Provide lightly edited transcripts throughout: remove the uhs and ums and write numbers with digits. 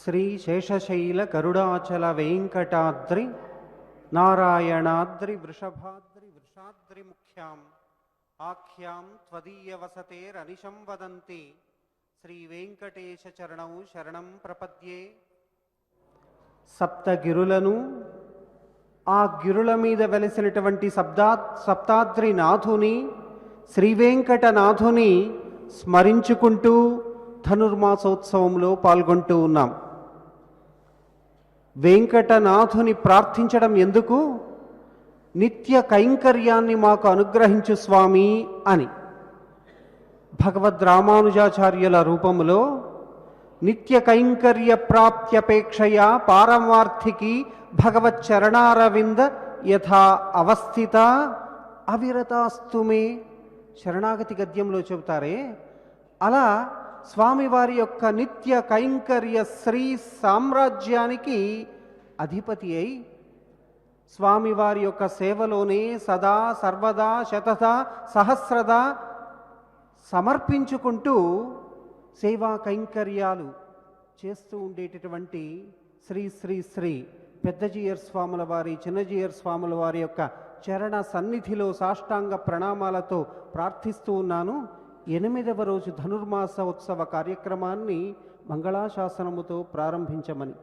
శ్రీ శేషశైల గరుడాచల వెంకటాద్రి నారాయణాద్రి వృషభాద్రి వృషాద్రి ముఖ్యాం ఆఖ్యాం త్వదీయ వసతేరనిశం వదంతి శ్రీ వెంకటేశ చరణౌ శరణం ప్రపద్యే. సప్తగిరులను ఆ గిరుల మీద వెలిసినటువంటి సప్తాద్రి నాథుని శ్రీ వెంకటనాథుని స్మరించుకుంటూ ధనుర్మాసోత్సవంలో పాల్గొంటూ ఉన్నాం. వెంకటనాథుని ప్రార్థించడం ఎందుకు? నిత్య కైంకర్యాన్ని మాకు అనుగ్రహించు స్వామి అని. భగవద్ రామానుజాచార్యుల రూపములో నిత్య కైంకర్య ప్రాప్త్యపేక్షయా పారమార్థికి భగవత్ చరణారవింద యథా అవస్థిత అవిరతాస్తుమే శరణాగతి గద్యంలో చెబుతారే, అలా స్వామివారి యొక్క నిత్య కైంకర్య శ్రీ సామ్రాజ్యానికి అధిపతి అయి స్వామివారి యొక్క సేవలోనే సదా సర్వదా శతదా సహస్రదా సమర్పించుకుంటూ సేవా కైంకర్యాలు చేస్తూ ఉండేటటువంటి శ్రీ శ్రీ శ్రీ పెద్దజీయర్ స్వాముల వారి చిన్నజీయర్ స్వాముల వారి యొక్క చరణ సన్నిధిలో సాష్టాంగ ప్రణామాలతో ప్రార్థిస్తూ ఉన్నాను. 8వ రోజు ధనుర్మాస ఉత్సవ కార్యక్రమాన్ని మంగళాశాసనముతో ప్రారంభించమని.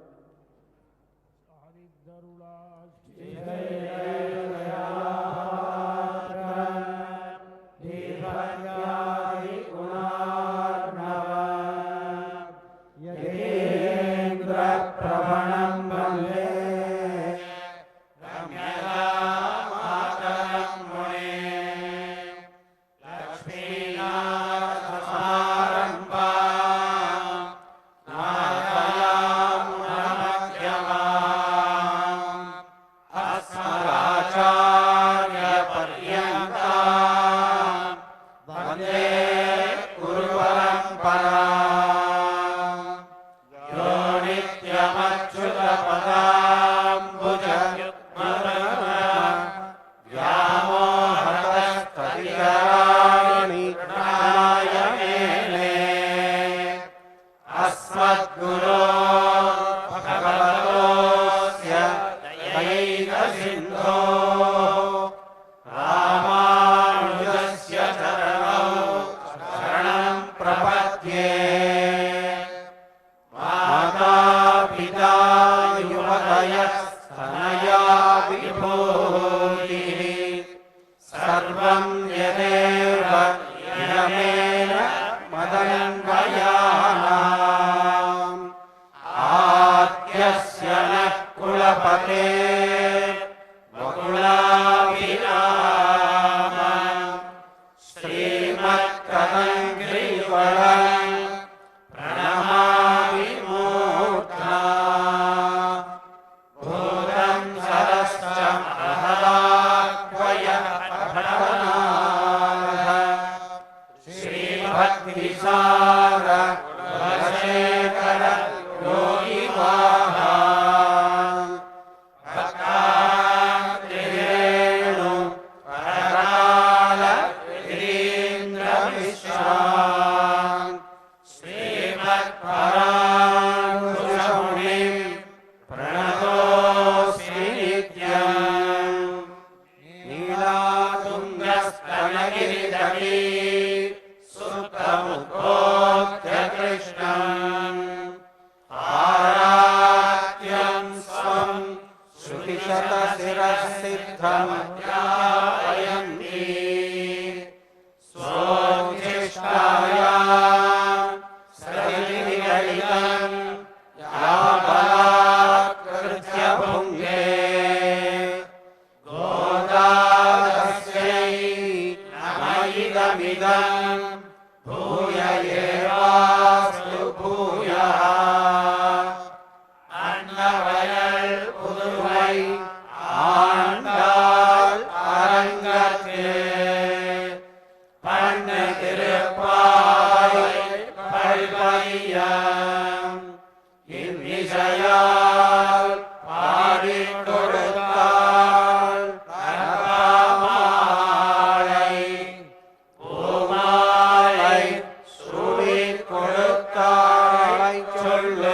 கொடுத்தாய் சொல்ல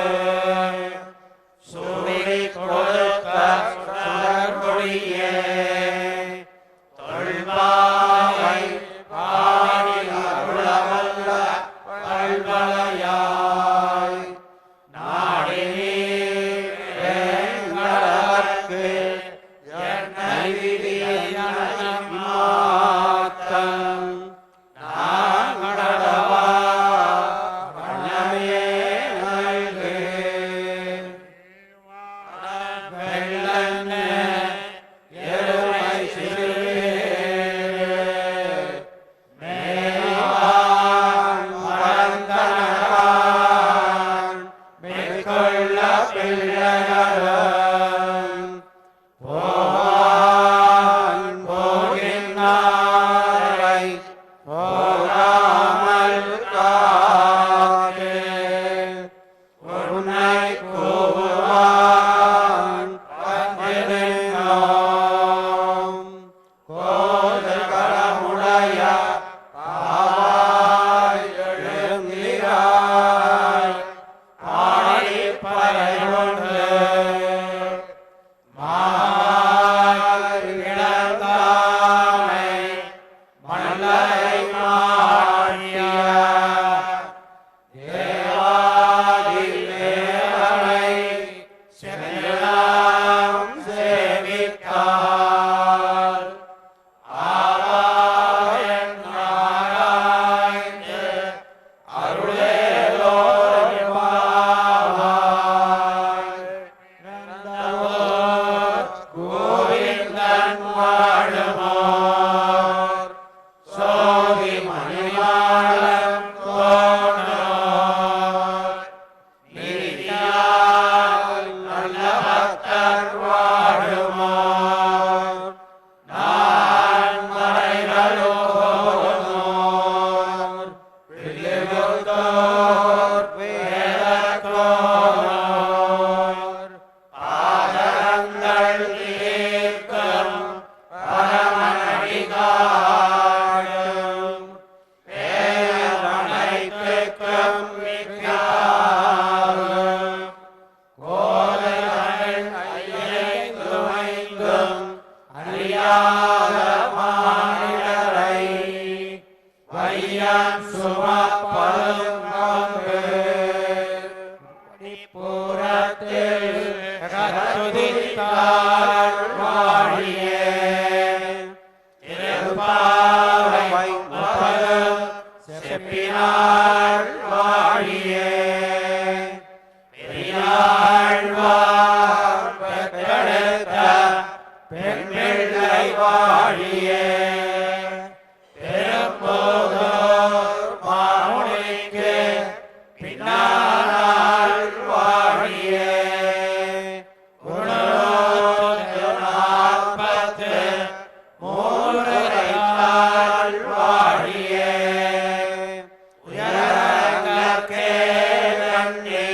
திருமண்ணி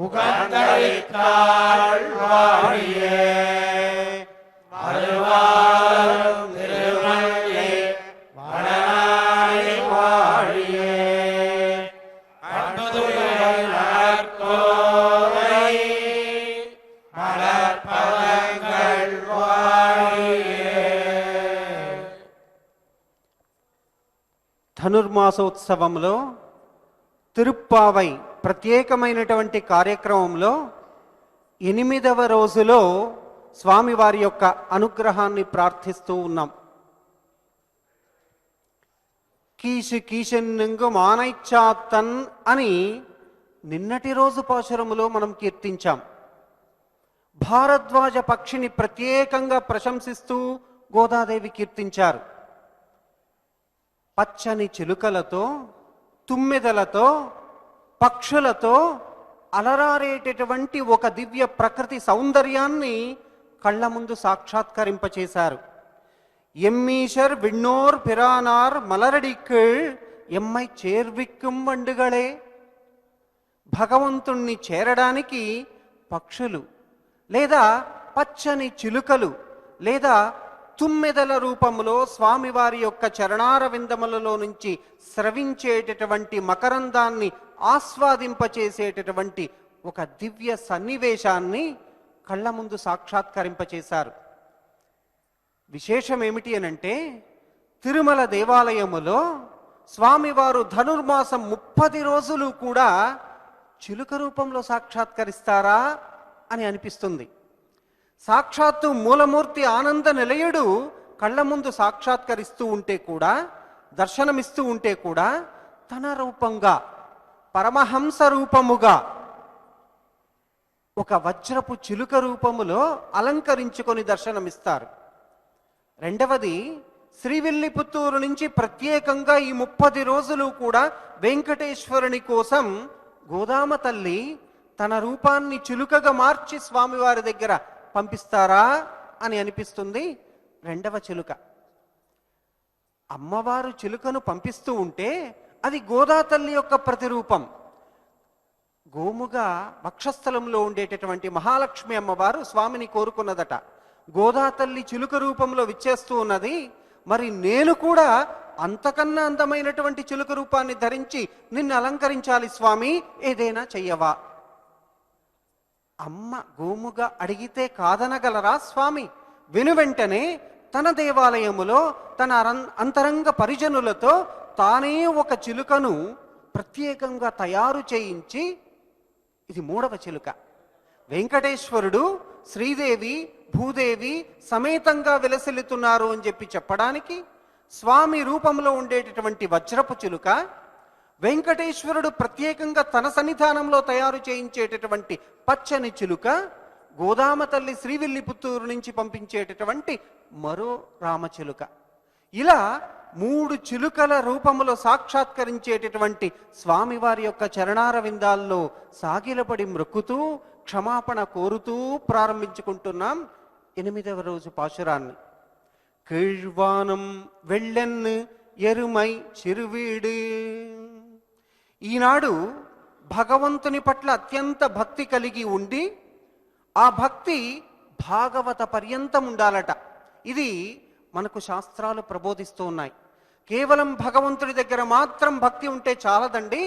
உகந்தளித்தாள் வாழியே மறுவாரும் திருமண்ணி மணநாளி வாழியே அன்புதுரை மலர்பதங்கள் வாழியே. ధనుర్మాసోత్సవంలో తిరుప్పావై ప్రత్యేకమైనటువంటి కార్యక్రమంలో 8వ రోజులో స్వామివారి యొక్క అనుగ్రహాన్ని ప్రార్థిస్తూ ఉన్నాం. కీషు కీషన్నుంగు మానైచ్చాత్తన్ అని నిన్నటి రోజు పాశురములో మనం కీర్తించాం. భారద్వాజ పక్షిని ప్రత్యేకంగా ప్రశంసిస్తూ గోదాదేవి కీర్తించారు. పచ్చని చిలుకలతో, తుమ్మెదలతో, పక్షులతో అలరారేటటువంటి ఒక దివ్య ప్రకృతి సౌందర్యాన్ని కళ్ళ ముందు సాక్షాత్కరింపచేశారు. ఎమ్మీషర్ విన్నోర్ పిరానార్ మలరడిక్కు ఎమ్మై చేర్విక్కుం వండుగళే. భగవంతుణ్ణి చేరడానికి పక్షులు లేదా పచ్చని చిలుకలు లేదా తుమ్మెదల రూపంలో స్వామివారి యొక్క చరణారవిందములలో నుంచి స్రవించేటటువంటి మకరందాన్ని ఆస్వాదింపచేసేటటువంటి ఒక దివ్య సన్నివేశాన్ని కళ్ళ ముందు సాక్షాత్కరింపచేశారు. విశేషం ఏమిటి అనంటే, తిరుమల దేవాలయములో స్వామివారు ధనుర్మాసం 30 రోజులు కూడా చిలుక రూపంలో సాక్షాత్కరిస్తారా అని అనిపిస్తుంది. సాక్షాత్తు మూలమూర్తి ఆనంద నిలయుడు కళ్ళ ముందు సాక్షాత్కరిస్తూ ఉంటే కూడా, దర్శనమిస్తూ ఉంటే కూడా తన రూపంగా పరమహంస రూపముగా ఒక వజ్రపు చిలుక రూపములో అలంకరించుకొని దర్శనమిస్తారు. రెండవది, శ్రీవిల్లిపుత్తూరు నుంచి ప్రత్యేకంగా ఈ 30 రోజులు కూడా వెంకటేశ్వరుని కోసం గోదామ తల్లి తన రూపాన్ని చిలుకగా మార్చి స్వామివారి దగ్గర పంపిస్తారా అని అనిపిస్తుంది. రెండవ చిలుక అమ్మవారు చిలుకను పంపిస్తూ ఉంటే అది గోదా తల్లి యొక్క ప్రతిరూపం. గోముగా వక్షస్థలంలో ఉండేటటువంటి మహాలక్ష్మి అమ్మవారు స్వామిని కోరుకున్నదట, గోదా తల్లి చిలుక రూపంలో విచ్చేస్తూ ఉన్నది, మరి నేను కూడా అంతకన్నా అందమైనటువంటి చిలుక రూపాన్ని ధరించి నిన్ను అలంకరించాలి స్వామి, ఏదైనా చెయ్యవా? అమ్మ గోముగా అడిగితే కాదనగలరా స్వామి? విను వెంటనే తన దేవాలయములో తన అంతరంగ పరిజనులతో తానే ఒక చిలుకను ప్రత్యేకంగా తయారు చేయించి, ఇది 3వ చిలుక, వెంకటేశ్వరుడు శ్రీదేవి భూదేవి సమేతంగా విలసిల్లుతున్నారు అని చెప్పడానికి స్వామి రూపంలో ఉండేటటువంటి వజ్రపు చిలుక, వెంకటేశ్వరుడు ప్రత్యేకంగా తన సన్నిధానంలో తయారు చేయించేటటువంటి పచ్చని చిలుక, గోదామ తల్లి శ్రీవిల్లిపుత్తూరు నుంచి పంపించేటటువంటి మరో రామచిలుక. ఇలా 3 చిలుకల రూపములో సాక్షాత్కరించేటటువంటి స్వామివారి యొక్క చరణారవిందాల్లో సాగిలపడి మ్రొక్కుతూ క్షమాపణ కోరుతూ ప్రారంభించుకుంటున్నాం 8వ రోజు పాశురాన్ని. కీழ்వానం వెళ్ళెన్ను ఎరుమై చిరువీడు. ఈనాడు భగవంతుని పట్ల అత్యంత భక్తి కలిగి ఉండి ఆ భక్తి భాగవత పర్యంతం ఉండాలట. ఇది మనకు శాస్త్రాలు ప్రబోధిస్తూ ఉన్నాయి. కేవలం భగవంతుడి దగ్గర మాత్రం భక్తి ఉంటే చాలదండి,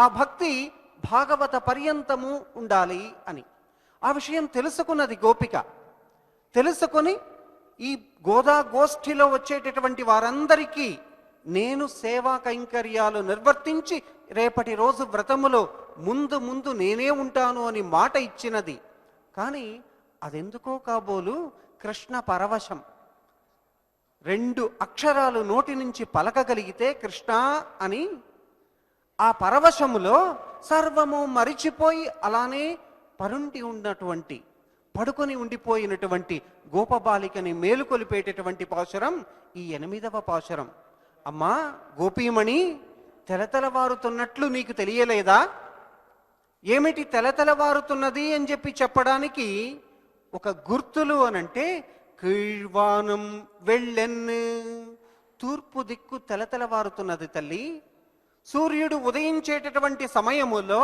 ఆ భక్తి భాగవత పర్యంతము ఉండాలి అని. ఆ విషయం తెలుసుకున్నది గోపిక. తెలుసుకొని ఈ గోదా గోష్ఠిలో వచ్చేటటువంటి వారందరికీ నేను సేవా కైంకర్యాలు నిర్వర్తించి రేపటి రోజు వ్రతములో ముందు ముందు నేనే ఉంటాను అని మాట ఇచ్చినది. కానీ అదెందుకో కాబోలు కృష్ణ పరవశం. 2 అక్షరాలు నోటి నుంచి పలకగలిగితే కృష్ణ అని, ఆ పరవశములో సర్వము మరిచిపోయి అలానే పడుకొని ఉండిపోయినటువంటి గోపబాలికని మేలుకొలిపేటటువంటి పాశురం ఈ 8వ పాశురం. అమ్మా గోపీమణి, తెలతెలవారుతున్నట్లు నీకు తెలియలేదా? ఏమిటి తెలతెలవారుతున్నది అని చెప్పడానికి ఒక గుర్తులు అనంటే, కీழ்వానం వెళ్ళెన్ను, తూర్పు దిక్కు తెలతెలవారుతున్నది తల్లి. సూర్యుడు ఉదయించేటటువంటి సమయములో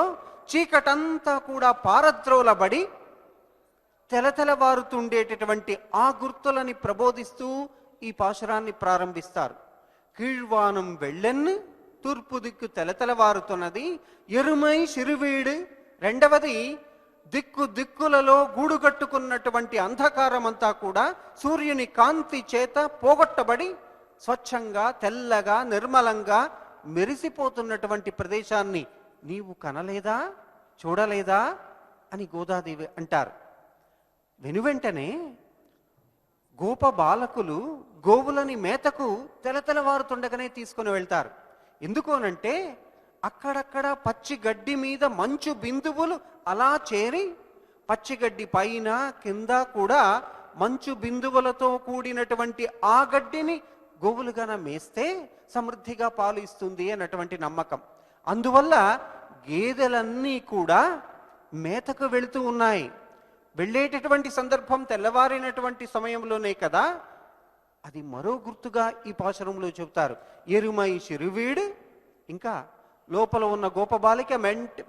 చీకటంతా కూడా పారద్రోలబడి తెలతెలవారుతుండేటటువంటి ఆ గుర్తులని ప్రబోధిస్తూ ఈ పాశురాన్ని ప్రారంభిస్తారు. కీழ்వానం వెళ్ళెన్, తూర్పు దిక్కు తెలతెలవారుతున్నది, ఎరుమై సిరువీడు. రెండవది, దిక్కు దిక్కులలో గూడు కట్టుకున్నటువంటి అంధకారం అంతా కూడా సూర్యుని కాంతి చేత పోగొట్టబడి స్వచ్ఛంగా, తెల్లగా, నిర్మలంగా మెరిసిపోతున్నటువంటి ప్రదేశాన్ని నీవు కనలేదా, చూడలేదా అని గోదాదేవి అంటారు. వెనువెంటనే గోప బాలకులు గోవులని మేతకు తెలతెలవారుతుండగానే తీసుకుని వెళ్తారు. ఎందుకు అనంటే అక్కడక్కడ పచ్చి గడ్డి మీద మంచు బిందువులు అలా చేరి, పచ్చిగడ్డి పైన కింద కూడా మంచు బిందువులతో కూడినటువంటి ఆ గడ్డిని గోవులుగాన మేస్తే సమృద్ధిగా పాలు ఇస్తుంది అన్నటువంటి నమ్మకం. అందువల్ల గేదెలన్నీ కూడా మేతకు వెళుతూ ఉన్నాయి. వెళ్ళేటటువంటి సందర్భం తెల్లవారినటువంటి సమయంలోనే కదా. అది మరో గుర్తుగా ఈ పాశురంలో చెబుతారు. ఎరుమై సిరువీడు. ఇంకా లోపల ఉన్న గోపబాలిక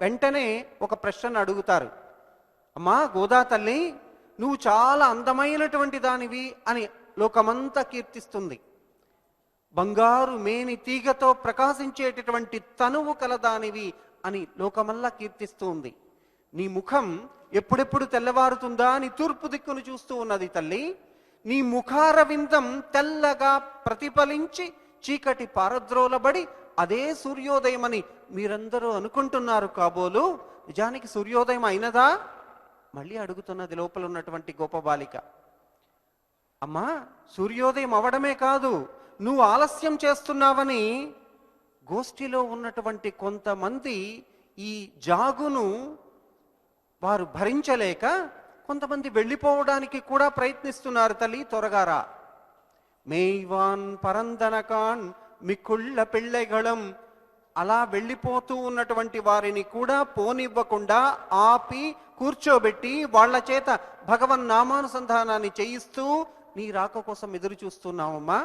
వెంటనే ఒక ప్రశ్న అడుగుతారు. అమ్మా గోదా తల్లి, నువ్వు చాలా అందమైనటువంటి దానివి అని లోకమంతా కీర్తిస్తుంది. బంగారు మేని తీగతో ప్రకాశించేటటువంటి తనువు కలదానివి అని లోకమల్లా కీర్తిస్తూ ఉంది. నీ ముఖం ఎప్పుడెప్పుడు తెల్లవారుతుందా అని తూర్పు దిక్కును చూస్తూ ఉన్నది తల్లి. నీ ముఖారవిందం తెల్లగా ప్రతిఫలించి చీకటి పారద్రోలబడి అదే సూర్యోదయం అని మీరందరూ అనుకుంటున్నారు కాబోలు. నిజానికి సూర్యోదయం అయినదా? మళ్ళీ అడుగుతున్నది లోపల ఉన్నటువంటి గోపబాలిక. అమ్మా, సూర్యోదయం అవడమే కాదు, నువ్వు ఆలస్యం చేస్తున్నావని గోష్ఠిలో ఉన్నటువంటి కొంతమంది ఈ జాగును వారు భరించలేక కొంతమంది వెళ్ళిపోవడానికి కూడా ప్రయత్నిస్తున్నారు. తల్లి త్వరగారా. మేయ్వాన్ పరందనకాన్ మిక్కుళ్ళ పిళ్ళెగళం. అలా వెళ్ళిపోతూ ఉన్నటువంటి వారిని కూడా పోనివ్వకుండా ఆపి కూర్చోబెట్టి వాళ్ల చేత భగవన్ నామానుసంధానాన్ని చేయిస్తూ నీ రాక కోసం ఎదురు చూస్తున్నావమ్మా.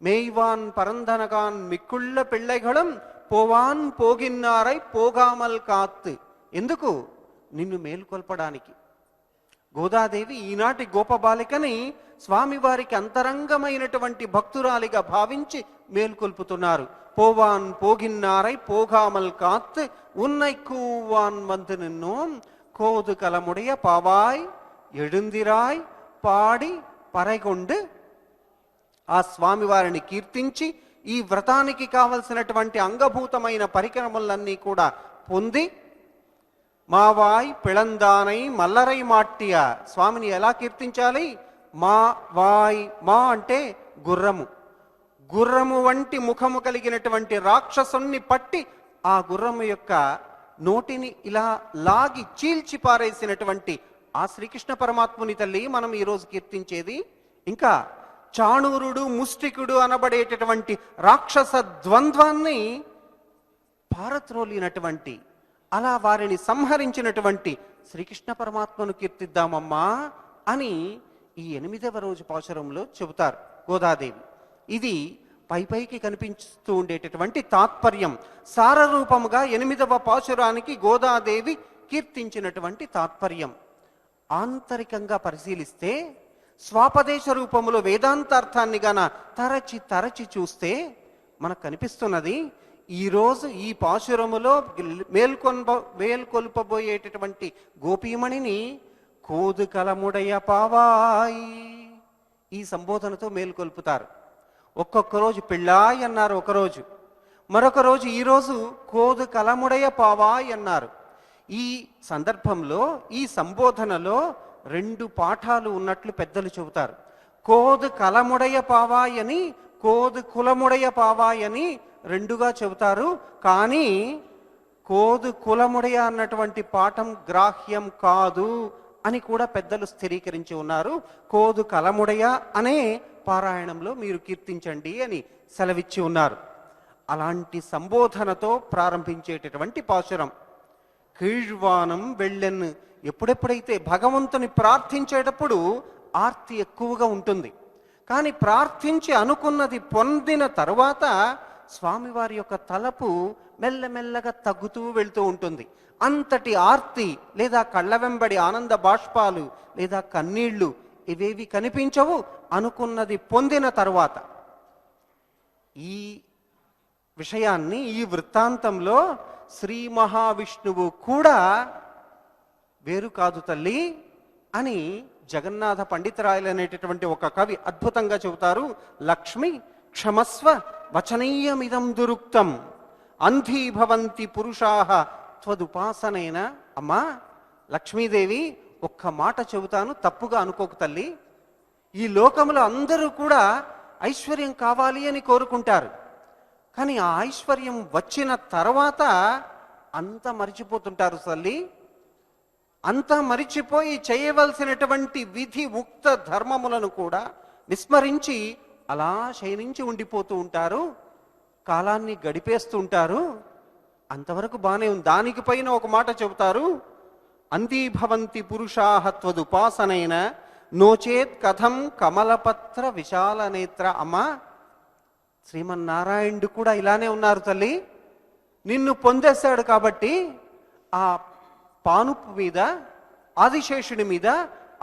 మేయ్వాన్ పరందనకాన్ మిక్కుళ్ళ పిళ్ళెగళం పోవాన్ పోగిన్నారై పోగామల్ కాత్. ఎందుకు? నిన్ను మేల్కొల్పడానికి. గోదాదేవి ఈనాటి గోపబాలికని స్వామివారికి అంతరంగమైనటువంటి భక్తురాలిగా భావించి మేల్కొల్పుతున్నారు. పోవాన్ పోగిన్నారై పోగామల్ కాత్ ఉన్నై కూవాన్ వంతు నిన్నో కోదు కలముடைய పావాయ్ ఎడుందిరాయ్ పాడి పరైగొండు. ఆ స్వామివారిని కీర్తించి ఈ వ్రతానికి కావలసినటువంటి అంగభూతమైన పరికరములన్నీ కూడా పొంది మావాయ్ పిళందానై మల్లరై మాట్టియ. స్వామిని ఎలా కీర్తించాలి? మా వాయ్, మా అంటే గుర్రము. గుర్రము వంటి ముఖము కలిగినటువంటి రాక్షసుని పట్టి ఆ గుర్రము యొక్క నోటిని ఇలా లాగి చీల్చి పారేసినటువంటి ఆ శ్రీకృష్ణ పరమాత్ముని తల్లి మనం ఈరోజు కీర్తించేది. ఇంకా చాణూరుడు, ముష్టికుడు అనబడేటటువంటి రాక్షస ద్వంద్వాన్ని పారత్రోలినటువంటి, అలా వారిని సంహరించినటువంటి శ్రీకృష్ణ పరమాత్మను కీర్తిద్దామమ్మా అని ఈ 8వ రోజు పాశురంలో చెబుతారు గోదాదేవి. ఇది పైకి కనిపిస్తూ ఉండేటటువంటి తాత్పర్యం. సారరూపముగా 8వ పాశురానికి గోదాదేవి కీర్తించినటువంటి తాత్పర్యం. ఆంతరికంగా పరిశీలిస్తే స్వాపదేశ రూపములో వేదాంతార్థాన్ని గన తరచి తరచి చూస్తే మనకు కనిపిస్తున్నది, ఈరోజు ఈ పాశురములో మేల్కొల్పబోయేటటువంటి గోపీమణిని కోదు కలముడయ పావాయి ఈ సంబోధనతో మేల్కొల్పుతారు. ఒక్కొక్క రోజు పిళ్ళాయ్ అన్నారు, ఒకరోజు మరొక రోజు ఈరోజు కోదు కలముడయ పావాయ్ అన్నారు. ఈ సందర్భంలో ఈ సంబోధనలో 2 పాఠాలు ఉన్నట్లు పెద్దలు చెబుతారు. కోదు కలముడయ పావాయ్ అని, కోదు కులముడయ పావాయ్ అని 2గా చెబుతారు. కానీ కోదు కులముడయ అన్నటువంటి పాఠం గ్రాహ్యం కాదు అని కూడా పెద్దలు స్థిరీకరించి ఉన్నారు. కోదు కలముడయ అనే పారాయణంలో మీరు కీర్తించండి అని సెలవిచ్చి ఉన్నారు. అలాంటి సంబోధనతో ప్రారంభించేటటువంటి పాశురం. కీழ்వానం వెళ్ళెన్. ఎప్పుడెప్పుడైతే భగవంతుని ప్రార్థించేటప్పుడు ఆర్తి ఎక్కువగా ఉంటుంది, కానీ ప్రార్థించి అనుకున్నది పొందిన తరువాత స్వామివారి యొక్క తలపు మెల్లమెల్లగా తగ్గుతూ వెళ్తూ ఉంటుంది. అంతటి ఆర్తి లేదా కళ్ళ వెంబడి ఆనంద బాష్పాలు లేదా కన్నీళ్లు ఇవేవి కనిపించవు అనుకున్నది పొందిన తరువాత. ఈ విషయాన్ని ఈ వృత్తాంతంలో శ్రీ మహావిష్ణువు కూడా వేరు కాదు తల్లి అని జగన్నాథ పండితరాయలు అనేటటువంటి ఒక కవి అద్భుతంగా చెబుతారు. లక్ష్మి క్షమస్వ వచనీయమిదం దురుక్తం అంధీభవంతి పురుషాః త్వదుపాసనేన. అమ్మా లక్ష్మీదేవి, ఒక్క మాట చెబుతాను, తప్పుగా అనుకోకు తల్లి. ఈ లోకములో అందరూ కూడా ఐశ్వర్యం కావాలి అని కోరుకుంటారు. కానీ ఆ ఐశ్వర్యం వచ్చిన తర్వాత అంతా మరిచిపోతుంటారు తల్లి. అంతా మరిచిపోయి చేయవలసినటువంటి విధి ఉక్త ధర్మములను కూడా విస్మరించి అలా శయనించి ఉండిపోతూ ఉంటారు, కాలాన్ని గడిపేస్తూ ఉంటారు. అంతవరకు బాగానే ఉంది. దానికి పైన ఒక మాట చెబుతారు, అంధీభవంతి పురుషాః త్వదుపాసనైన నోచేత్ కథం కమలపత్ర విశాల నేత్ర. అమ్మా శ్రీమన్నారాయణుడు కూడా ఇలానే ఉన్నారు తల్లి. నిన్ను పొందేశాడు కాబట్టి ఆ పానుపు మీద ఆదిశేషుడి మీద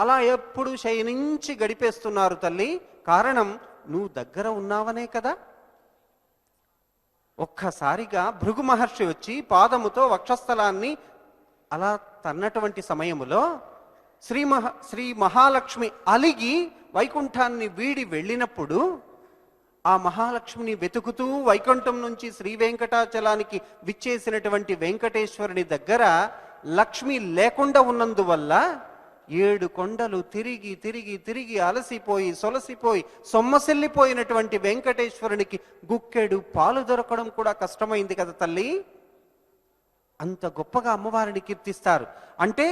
అలా ఎప్పుడు శయనించి గడిపేస్తున్నారు తల్లి. కారణం నువ్వు దగ్గర ఉన్నావనే కదా. ఒక్కసారిగా భృగు మహర్షి వచ్చి పాదముతో వక్షస్థలాన్ని అలా తన్నటువంటి సమయములో శ్రీ మహాలక్ష్మి అలిగి వైకుంఠాన్ని వీడి వెళ్ళినప్పుడు ఆ మహాలక్ష్మిని వెతుకుతూ వైకుంఠం నుంచి శ్రీ వెంకటాచలానికి విచ్చేసినటువంటి వెంకటేశ్వరుని దగ్గర లక్ష్మి లేకుండా ఉన్నందువల్ల 7 కొండలు తిరిగి తిరిగి తిరిగి అలసిపోయి సొలసిపోయి సొమ్మసిల్లిపోయినటువంటి వెంకటేశ్వరునికి గుక్కెడు పాలు దొరకడం కూడా కష్టమైంది కదా తల్లి. అంత గొప్పగా అమ్మవారిని కీర్తిస్తారు. అంటే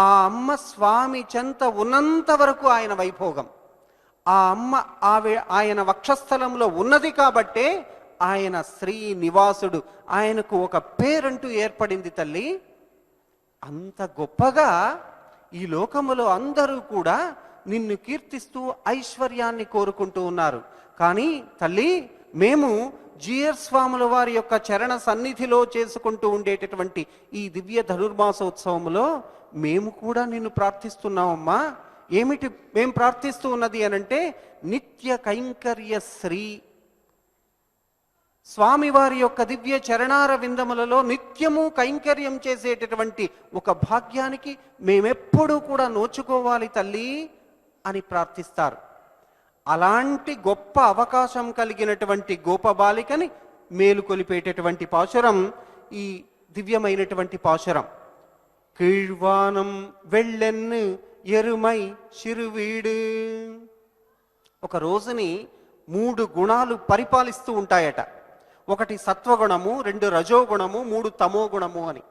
ఆ అమ్మ స్వామి చెంత ఉన్నంత వరకు ఆయన వైభోగం, ఆ అమ్మ ఆయన వక్షస్థలంలో ఉన్నది కాబట్టే ఆయన శ్రీ నివాసుడు, ఆయనకు ఒక పేరంటూ ఏర్పడింది తల్లి. అంత గొప్పగా ఈ లోకములో అందరూ కూడా నిన్ను కీర్తిస్తూ ఐశ్వర్యాన్ని కోరుకుంటూ ఉన్నారు. కానీ తల్లి, మేము జిఆర్ స్వాముల వారి యొక్క చరణ సన్నిధిలో చేసుకుంటూ ఉండేటటువంటి ఈ దివ్య ధనుర్మాసోత్సవంలో మేము కూడా నిన్ను ప్రార్థిస్తున్నామమ్మా. ఏమిటి మేము ప్రార్థిస్తూ ఉన్నది అనంటే, నిత్య కైంకర్య శ్రీ స్వామివారి యొక్క దివ్య చరణార విందములలో నిత్యము కైంకర్యం చేసేటటువంటి ఒక భాగ్యానికి మేమెప్పుడూ కూడా నోచుకోవాలి తల్లి అని ప్రార్థిస్తారు. అలాంటి గొప్ప అవకాశం కలిగినటువంటి గోపబాలికని మేలుకొలిపేటటువంటి పాశురం ఈ దివ్యమైనటువంటి పాశురం. కీழ்వానం వెళ్ళెన్ను ఎరుమై చిరువీడు. ఒక రోజుని 3 గుణాలు పరిపాలిస్తూ ఉంటాయట. 1 సత్వగుణము, 2 రజోగుణము, 3 తమోగుణము అని.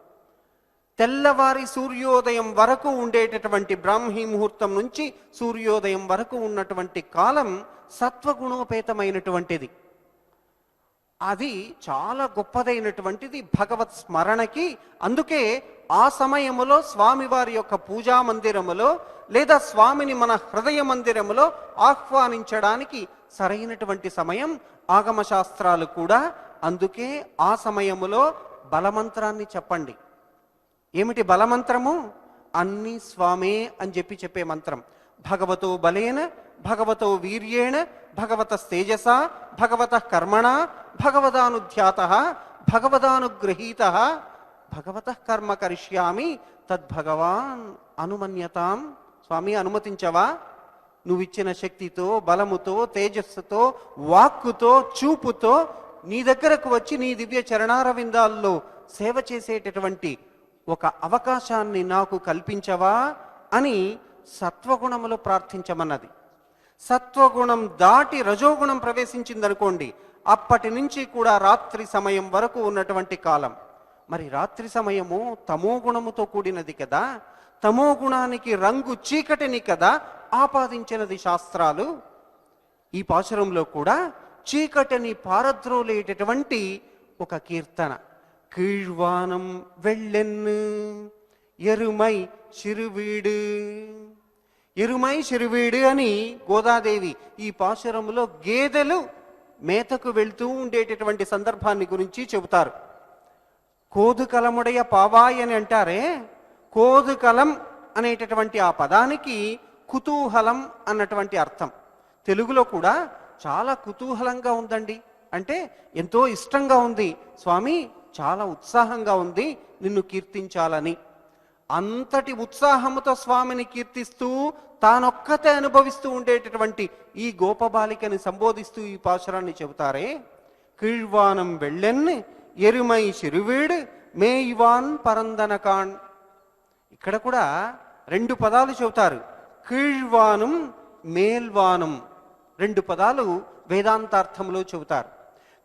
తెల్లవారి సూర్యోదయం వరకు ఉండేటటువంటి బ్రాహ్మీ ముహూర్తం నుంచి సూర్యోదయం వరకు ఉన్నటువంటి కాలం సత్వగుణోపేతమైనటువంటిది. అది చాలా గొప్పదైనటువంటిది భగవత్ స్మరణకి. అందుకే ఆ సమయములో స్వామివారి యొక్క పూజా మందిరములో లేదా స్వామిని మన హృదయ మందిరములో ఆహ్వానించడానికి సరైనటువంటి సమయం. ఆగమ శాస్త్రాలు కూడా అందుకే ఆ సమయములో బలమంత్రాన్ని చెప్పండి. ఏమిటి బలమంత్రము? అన్ని స్వామే అని చెప్పే మంత్రం. భగవతో బలేన, భగవతో వీర్యేణ, భగవత తేజస, భగవత కర్మణ, భగవదానుధ్యాత, భగవదానుగ్రహీత, భగవత కర్మ కరిష్యామి తద్భగవాన్ అనుమన్యతాం. స్వామి అనుమతించవా? నువ్విచ్చిన శక్తితో, బలముతో, తేజస్సుతో, వాక్కుతో, చూపుతో నీ దగ్గరకు వచ్చి నీ దివ్య చరణారవిందాల్లో సేవ చేసేటటువంటి ఒక అవకాశాన్ని నాకు కల్పించవా అని సత్వగుణములో ప్రార్థించమన్నది. సత్వగుణం దాటి రజోగుణం ప్రవేశించిందనుకోండి, అప్పటి నుంచి కూడా రాత్రి సమయం వరకు ఉన్నటువంటి కాలం. మరి రాత్రి సమయము తమోగుణముతో కూడినది కదా. తమోగుణానికి రంగు చీకటిని కదా ఆపాదించినది శాస్త్రాలు. ఈ పాశురంలో కూడా చీకటిని పారద్రోలేటటువంటి ఒక కీర్తన. కీழ்వానం వెళ్ళెన్ను ఎరుమై చిరువీడు. ఎరుమై చిరువీడు అని గోదాదేవి ఈ పాశురంలో గేదెలు మేతకు వెళ్తూ ఉండేటటువంటి సందర్భాన్ని గురించి చెబుతారు. కోదుకలముడయ పావాయ్ అని అంటారే, కోదుకలం అనేటటువంటి ఆ పదానికి కుతూహలం అన్నటువంటి అర్థం. తెలుగులో కూడా చాలా కుతూహలంగా ఉందండి అంటే ఎంతో ఇష్టంగా ఉంది స్వామి, చాలా ఉత్సాహంగా ఉంది నిన్ను కీర్తించాలని. అంతటి ఉత్సాహముతో స్వామిని కీర్తిస్తూ తానొక్కతే అనుభవిస్తూ ఉండేటటువంటి ఈ గోపబాలికని సంబోధిస్తూ ఈ పాశురాన్ని చెబుతారే, కీழ்వానం వెళ్ళెన్ ఎరుమై చిరువీడు మేయివాన్ పరందనకాన్. ఇక్కడ కూడా రెండు పదాలు చెబుతారు, కీழ்వానం మేల్వానం. రెండు పదాలు వేదాంతార్థంలో చెబుతారు.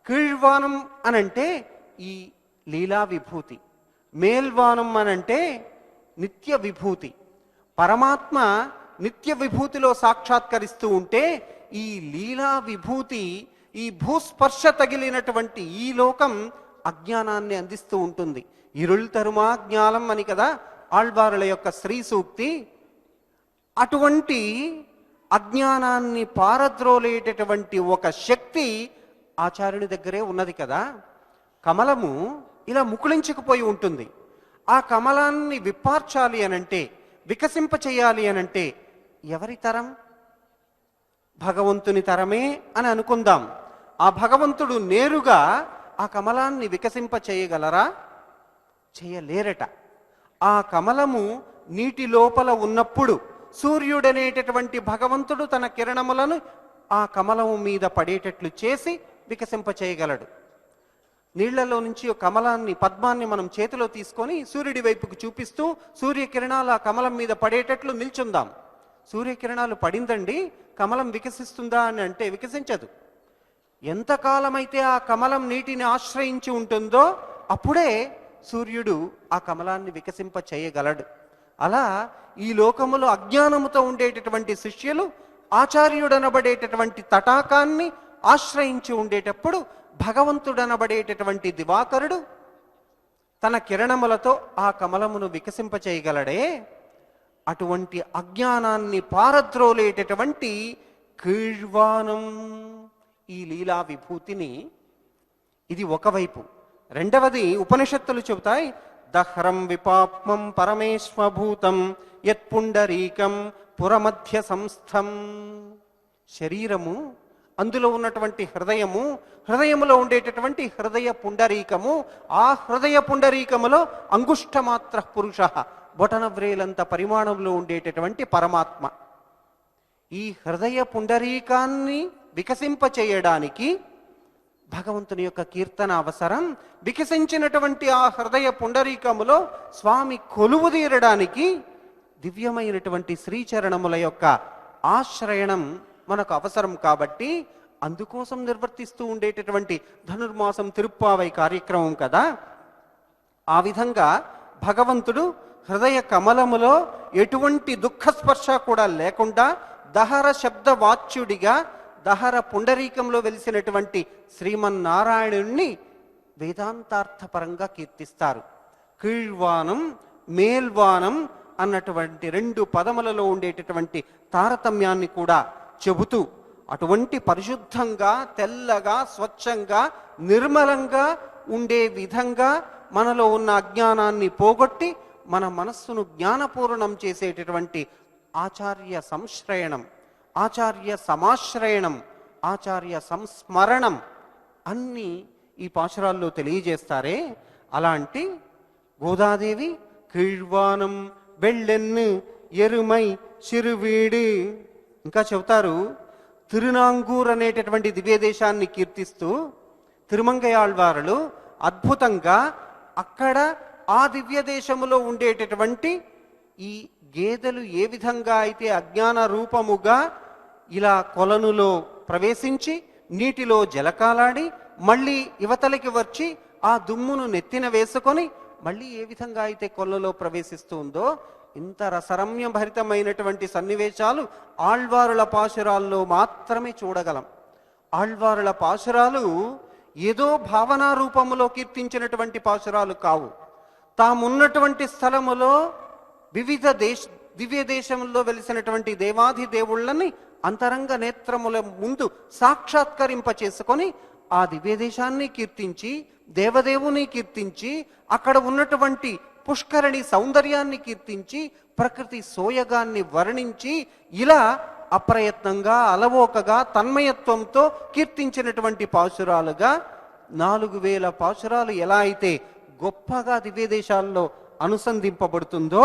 కీழ்వానం అనంటే ఈ లీలా విభూతి, మేల్వానం అనంటే నిత్య విభూతి. పరమాత్మ నిత్య విభూతిలో సాక్షాత్కరిస్తూ ఉంటే ఈ లీలా విభూతి, ఈ భూస్పర్శ తగిలినటువంటి ఈ లోకం అజ్ఞానాన్ని అందిస్తూ ఉంటుంది. ఇరుళ్ తరుమా జ్ఞానం అని కదా ఆళ్వారుల యొక్క శ్రీ సూక్తి. అటువంటి అజ్ఞానాన్ని పారద్రోలేటటువంటి ఒక శక్తి ఆచార్యుని దగ్గరే ఉన్నది కదా. కమలము ఇలా ముకుళించుకుపోయి ఉంటుంది. ఆ కమలాన్ని విప్పార్చాలి అనంటే, వికసింప చేయాలి అనంటే ఎవరి తరం? భగవంతుని తరమే అని అనుకుందాం. ఆ భగవంతుడు నేరుగా ఆ కమలాన్ని వికసింప చేయగలరా? చేయలేరట. ఆ కమలము నీటి లోపల ఉన్నప్పుడు సూర్యుడనేటటువంటి భగవంతుడు తన కిరణములను ఆ కమలము మీద పడేటట్లు చేసి వికసింప చేయగలడు. నీళ్లలో నుంచి ఒక కమలాన్ని, పద్మాన్ని మనం చేతిలో తీసుకొని సూర్యుడి వైపుకు చూపిస్తూ సూర్యకిరణాలు ఆ కమలం మీద పడేటట్లు నిల్చుందాం. సూర్యకిరణాలు పడిందండి, కమలం వికసిస్తుందా అని అంటే వికసించదు. ఎంతకాలమైతే ఆ కమలం నీటిని ఆశ్రయించి ఉంటుందో అప్పుడే సూర్యుడు ఆ కమలాన్ని వికసింప చేయగలడు. అలా ఈ లోకములో అజ్ఞానముతో ఉండేటటువంటి శిష్యులు ఆచార్యుడనబడేటటువంటి తటాకాన్ని ఆశ్రయించి ఉండేటప్పుడు భగవంతుడనబడేటటువంటి దివాకరుడు తన కిరణములతో ఆ కమలమును వికసింప చేయగలడే. అటువంటి అజ్ఞానాన్ని పారద్రోలేటటువంటి కీழ்వానం ఈ లీలా విభూతిని, ఇది ఒకవైపు. రెండవది ఉపనిషత్తులు చెబుతాయి, దహ్రం విపాప్మం పరమేశ్వభూతం యత్పుండరీకం పురమధ్య సంస్థం. శరీరము, అందులో ఉన్నటువంటి హృదయము, హృదయములో ఉండేటటువంటి హృదయ పుండరీకము, ఆ హృదయ పుండరీకములో అంగుష్టమాత్ర పురుష, బొటనవ్రేలంత పరిమాణంలో ఉండేటటువంటి పరమాత్మ. ఈ హృదయ పుండరీకాన్ని వికసింప చేయడానికి భగవంతుని యొక్క కీర్తన అవసరం. వికసించినటువంటి ఆ హృదయ పుండరీకములో స్వామి కొలువు తీరడానికి దివ్యమైనటువంటి శ్రీచరణముల యొక్క ఆశ్రయణం మనకు అవసరం. కాబట్టి అందుకోసం నిర్వర్తిస్తూ ఉండేటటువంటి ధనుర్మాసం తిరుప్పావై కార్యక్రమం కదా. ఆ విధంగా భగవంతుడు హృదయ కమలములో ఎటువంటి దుఃఖస్పర్శ కూడా లేకుండా దహర శబ్ద వాచ్యుడిగా దహర పుండరీకంలో వెలిసినటువంటి శ్రీమన్నారాయణుణ్ణి వేదాంతార్థపరంగా కీర్తిస్తారు. కీழ்వానం మేల్వానం అన్నటువంటి రెండు పదములలో ఉండేటటువంటి తారతమ్యాన్ని కూడా చెబుతూ అటువంటి పరిశుద్ధంగా, తెల్లగా, స్వచ్ఛంగా, నిర్మలంగా ఉండే విధంగా మనలో ఉన్న అజ్ఞానాన్ని పోగొట్టి మన మనస్సును జ్ఞానపూర్ణం చేసేటటువంటి ఆచార్య సంశ్రయణం, ఆచార్య సమాశ్రయణం, ఆచార్య సంస్మరణం అన్నీ ఈ పాశురాల్లో తెలియజేస్తారే. అలాంటి గోదాదేవి కీழ்వానం వెళ్ళెన్ను ఎరుమై చిరువీడు. ఇంకా చెబుతారు, తిరునాంగూర్ అనేటటువంటి దివ్యదేశాన్ని కీర్తిస్తూ తిరుమంగయాళ్వారులు అద్భుతంగా అక్కడ ఆ దివ్యదేశములో ఉండేటటువంటి ఈ గేదెలు ఏ విధంగా అయితే అజ్ఞాన రూపముగా ఇలా కొలనులో ప్రవేశించి నీటిలో జలకాలాడి మళ్ళీ యువతలకి వచ్చి ఆ దుమ్మును నెత్తిన వేసుకొని మళ్ళీ ఏ విధంగా అయితే కొలలో ప్రవేశిస్తుందో, ఇంత రసరమ్య భరితమైనటువంటి సన్నివేశాలు ఆళ్వారుల పాశురాల్లో మాత్రమే చూడగలం. ఆళ్వారుల పాశురాలు ఏదో భావనా రూపములో కీర్తించినటువంటి పాశురాలు కావు. తామున్నటువంటి స్థలములో వివిధ దివ్య దేశంలో వెలిసినటువంటి దేవాది దేవుళ్ళని అంతరంగ నేత్రముల ముందు సాక్షాత్కరింప చేసుకొని ఆ దివ్యదేశాన్ని కీర్తించి, దేవదేవుని కీర్తించి, అక్కడ ఉన్నటువంటి పుష్కరిణి సౌందర్యాన్ని కీర్తించి, ప్రకృతి సోయగాన్ని వర్ణించి, ఇలా అప్రయత్నంగా అలవోకగా తన్మయత్వంతో కీర్తించినటువంటి పాశురాలుగా 4000 పాశురాలు ఎలా అయితే గొప్పగా దివ్యదేశాల్లో అనుసంధింపబడుతుందో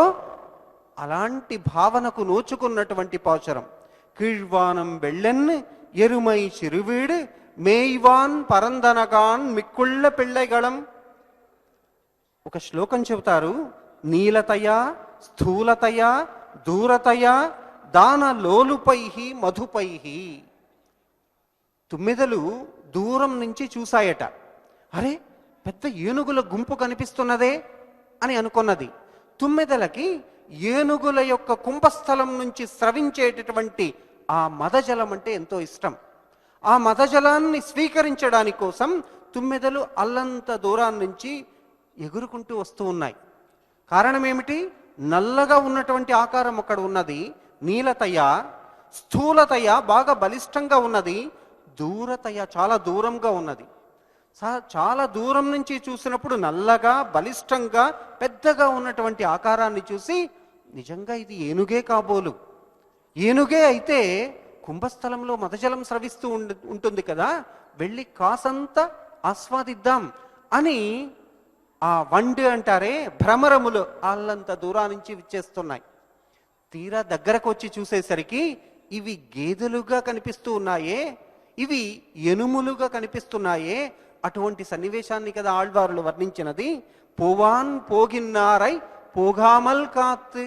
అలాంటి భావనకు నోచుకున్నటువంటి పాశురం. కీழ்వానం వెళ్ళెన్ ఎరుమై చిరువీడు మేయ్వాన్ పరందనగాన్ మిక్కుళ్ళ పిళ్ళైగళం. ఒక శ్లోకం చెబుతారు, నీలతయ స్థూలతయ దూరతయ దాన లోలుపై మధుపై. తుమ్మెదలు దూరం నుంచి చూశాయట. అరే, పెద్ద ఏనుగుల గుంపు కనిపిస్తున్నదే అని అనుకున్నది. తుమ్మెదలకి ఏనుగుల యొక్క కుంభస్థలం నుంచి స్రవించేటటువంటి ఆ మదజలం అంటే ఎంతో ఇష్టం. ఆ మదజలాన్ని స్వీకరించడానికి కోసం తుమ్మెదలు అల్లంత దూరాన్ని నుంచి ఎగురుకుంటూ వస్తూ ఉన్నాయి. కారణం ఏమిటి? నల్లగా ఉన్నటువంటి ఆకారం అక్కడ ఉన్నది నీలతయ, స్థూలతయ బాగా బలిష్టంగా ఉన్నది, దూరతయ చాలా దూరంగా ఉన్నది. చాలా దూరం నుంచి చూసినప్పుడు నల్లగా బలిష్టంగా పెద్దగా ఉన్నటువంటి ఆకారాన్ని చూసి నిజంగా ఇది ఏనుగే కాబోలు. ఏనుగే అయితే కుంభస్థలంలో మదజలం స్రవిస్తూ ఉంటుంది కదా, వెళ్ళి కాసంత ఆస్వాదిద్దాం అని ఆ వండు అంటారే భ్రమరములు అల్లంత దూరాన్నించి విచ్చేస్తున్నాయి. తీరా దగ్గరకు వచ్చి చూసేసరికి ఇవి గేదెలుగా కనిపిస్తూ ఉన్నాయే, ఇవి ఎనుములుగా కనిపిస్తున్నాయే. అటువంటి సన్నివేశాన్ని కదా ఆళ్వారులు వర్ణించినది. పోవాన్ పోగిన్నారై పోగామల్ కాత్.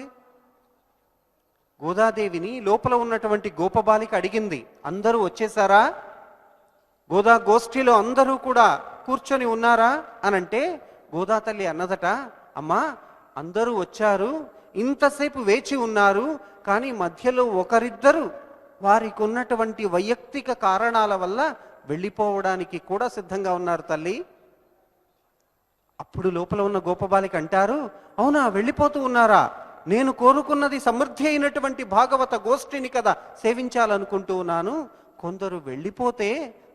గోదాదేవిని లోపల ఉన్నటువంటి గోపబాలిక అడిగింది, అందరూ వచ్చేసారా? గోదా గోష్ఠిలో అందరూ కూడా కూర్చొని ఉన్నారా అనంటే గోదా తల్లి అన్నదట, అమ్మా అందరూ వచ్చారు, ఇంతసేపు వేచి ఉన్నారు, కానీ మధ్యలో ఒకరిద్దరు వారికి ఉన్నటువంటి వైయక్తిక కారణాల వల్ల వెళ్ళిపోవడానికి కూడా సిద్ధంగా ఉన్నారు తల్లి. అప్పుడు లోపల ఉన్న గోపబాలిక అంటారు, అవునా వెళ్ళిపోతూ ఉన్నారా? నేను కోరుకున్నది సమృద్ధి అయినటువంటి భాగవత గోష్ఠిని కదా సేవించాలనుకుంటూ ఉన్నాను. కొందరు వెళ్ళిపోతే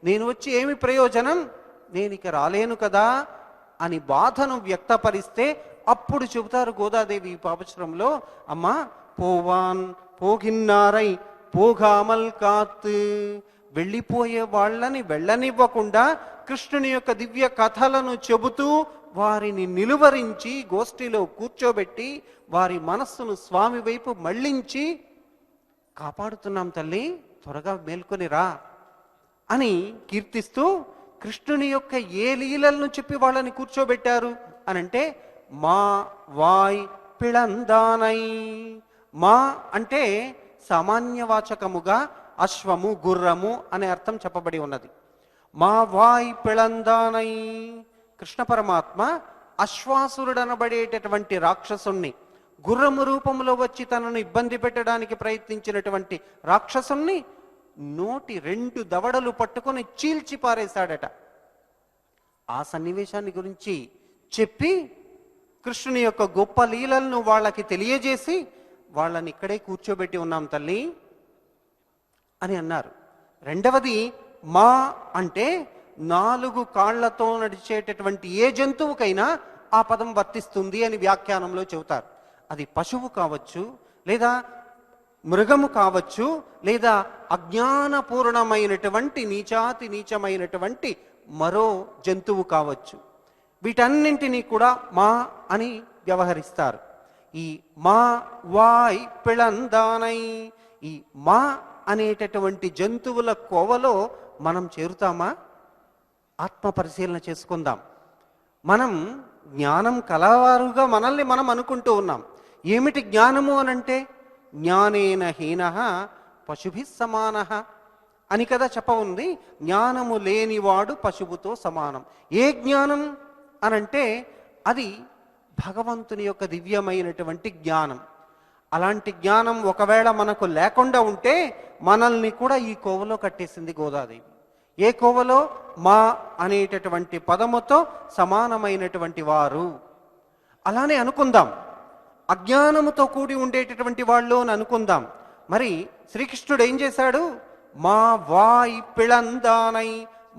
నేను వచ్చి ఏమి ప్రయోజనం, నేను ఇక రాలేను కదా అని బాధను వ్యక్తపరిస్తే అప్పుడు చెబుతారు గోదాదేవి ఈ పాపచరంలో, అమ్మా పోవాన్ పోగిన్నారై పోగామల్ కాత్. వెళ్ళిపోయే వాళ్ళని వెళ్ళనివ్వకుండా కృష్ణుని యొక్క దివ్య కథలను చెబుతూ వారిని నిలువరించి గోష్ఠిలో కూర్చోబెట్టి వారి మనస్సును స్వామి వైపు మళ్ళించి కాపాడుతున్నాం తల్లి, త్వరగా మేల్కొని రా అని కీర్తిస్తూ కృష్ణుని యొక్క ఏ లీలలను చెప్పి వాళ్ళని కూర్చోబెట్టారు అనంటే మా వాయ్ పిళందానై. మా అంటే సామాన్యవాచకముగా అశ్వము గుర్రము అనే అర్థం చెప్పబడి ఉన్నది. మా వాయ్ పిళందానై. కృష్ణ పరమాత్మ అశ్వాసురుడనబడేటటువంటి రాక్షసుణ్ణి, గుర్రము రూపంలో వచ్చి తనను ఇబ్బంది పెట్టడానికి ప్రయత్నించినటువంటి రాక్షసుణ్ణి నోటి 2 దవడలు పట్టుకొని చీల్చి పారేశాడట. ఆ సన్నివేశాన్ని గురించి చెప్పి కృష్ణుని యొక్క గొప్ప లీలలను వాళ్ళకి తెలియజేసి వాళ్ళని ఇక్కడే కూర్చోబెట్టి ఉన్నాం తల్లి అని అన్నారు. రెండవది మా అంటే 4 కాళ్లతో నడిచేటటువంటి ఏ జంతువుకైనా ఆ పదం వర్తిస్తుంది అని వ్యాఖ్యానంలో చెబుతారు. అది పశువు కావచ్చు, లేదా మృగము కావచ్చు, లేదా అజ్ఞానపూర్ణమైనటువంటి నీచాతి నీచమైనటువంటి మరో జంతువు కావచ్చు. వీటన్నింటినీ కూడా మా అని వ్యవహరిస్తారు. ఈ మా వాయ్ పిళందానై, ఈ మా అనేటటువంటి జంతువుల కోవలో మనం చేరుతామా? ఆత్మ పరిశీలన చేసుకుందాం. మనం జ్ఞానం కలవారుగా మనల్ని మనం అనుకుంటూ ఉన్నాం. ఏమిటి జ్ఞానము అనంటే జ్ఞానేన హీనః పశుభిః సమానః అని కదా చెప్పవుంది. జ్ఞానము లేనివాడు పశువుతో సమానం. ఏ జ్ఞానం అనంటే అది భగవంతుని యొక్క దివ్యమైనటువంటి జ్ఞానం. అలాంటి జ్ఞానం ఒకవేళ మనకు లేకుండా ఉంటే మనల్ని కూడా ఈ కోవలో కట్టేసింది గోదాదేవి. ఏ కోవలో? మా అనేటటువంటి పదముతో సమానమైనటువంటి వారు. అలానే అనుకుందాం, అజ్ఞానముతో కూడి ఉండేటటువంటి వాళ్ళు అని అనుకుందాం. మరి శ్రీకృష్ణుడు ఏం చేశాడు? మా వాయ్ పిళందానై,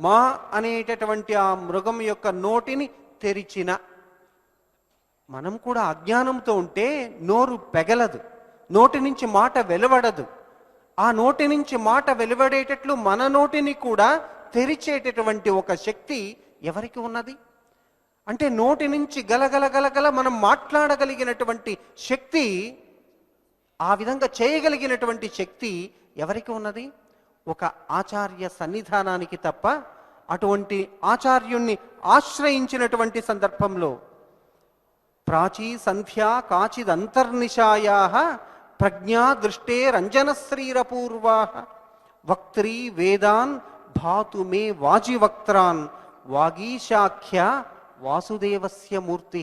మా అనేటటువంటి ఆ మృగం యొక్క నోటిని తెరిచిన. మనం కూడా అజ్ఞానంతో ఉంటే నోరు పెగలదు, నోటి నుంచి మాట వెలువడదు. ఆ నోటి నుంచి మాట వెలువడేటట్లు మన నోటిని కూడా తెరిచేటటువంటి ఒక శక్తి ఎవరికి ఉన్నది? అంటే నోటి నుంచి గలగల గలగల మనం మాట్లాడగలిగినటువంటి శక్తి, ఆ విధంగా చేయగలిగినటువంటి శక్తి ఎవరికి ఉన్నది? ఒక ఆచార్య సన్నిధానానికి తప్ప. అటువంటి ఆచార్యుణ్ణి ఆశ్రయించినటువంటి సందర్భంలో ప్రాచీ సంధ్యా కాచిదంతర్నిశాయా ప్రజ్ఞా దృష్టే రంజనశ్రీరపూర్వా వక్త్రీ వేదాన్ భాతు మే వాజివక్త్రాన్ వాగీశాఖ్య వాసుదేవస్య మూర్తి.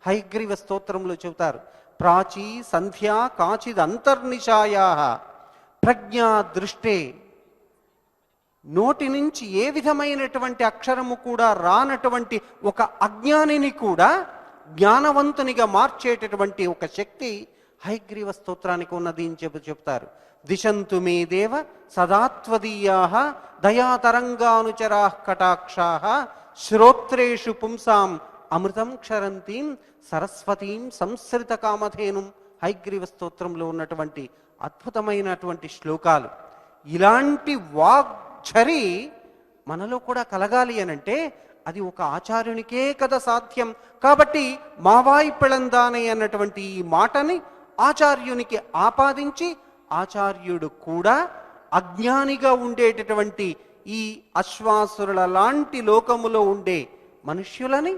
హయగ్రీవ స్తోత్రంలో చెబుతారు, ప్రాచీ సంధ్యా కాచిదంతర్నిశాయా ప్రజ్ఞా దృష్టే. నోటి నుంచి ఏ విధమైనటువంటి అక్షరము కూడా రానటువంటి ఒక అజ్ఞానిని కూడా జ్ఞానవంతునిగా మార్చేటటువంటి ఒక శక్తి హయగ్రీవ స్తోత్రానికి ఉన్నది అని చెప్తారు. దిశంతు మే దేవ సదాత్వదీయా దయాతరంగానుచరా కటాక్షా శ్రోత్రేషు పుంసాం అమృతం క్షరంతీం సరస్వతీం సంస్కృత కామధేను. హయగ్రీవ స్తోత్రంలో ఉన్నటువంటి అద్భుతమైనటువంటి శ్లోకాలు. ఇలాంటి వాగ్ఝరి మనలో కూడా కలగాలి అనంటే అది ఒక ఆచార్యునికే కదా సాధ్యం. కాబట్టి మావాయి పిళందానై అన్నటువంటి ఈ మాటని ఆచార్యునికి ఆపాదించి, ఆచార్యుడు కూడా అజ్ఞానిగా ఉండేటటువంటి ఈ అశ్వాసురుల లాంటి లోకములో ఉండే మనుష్యులని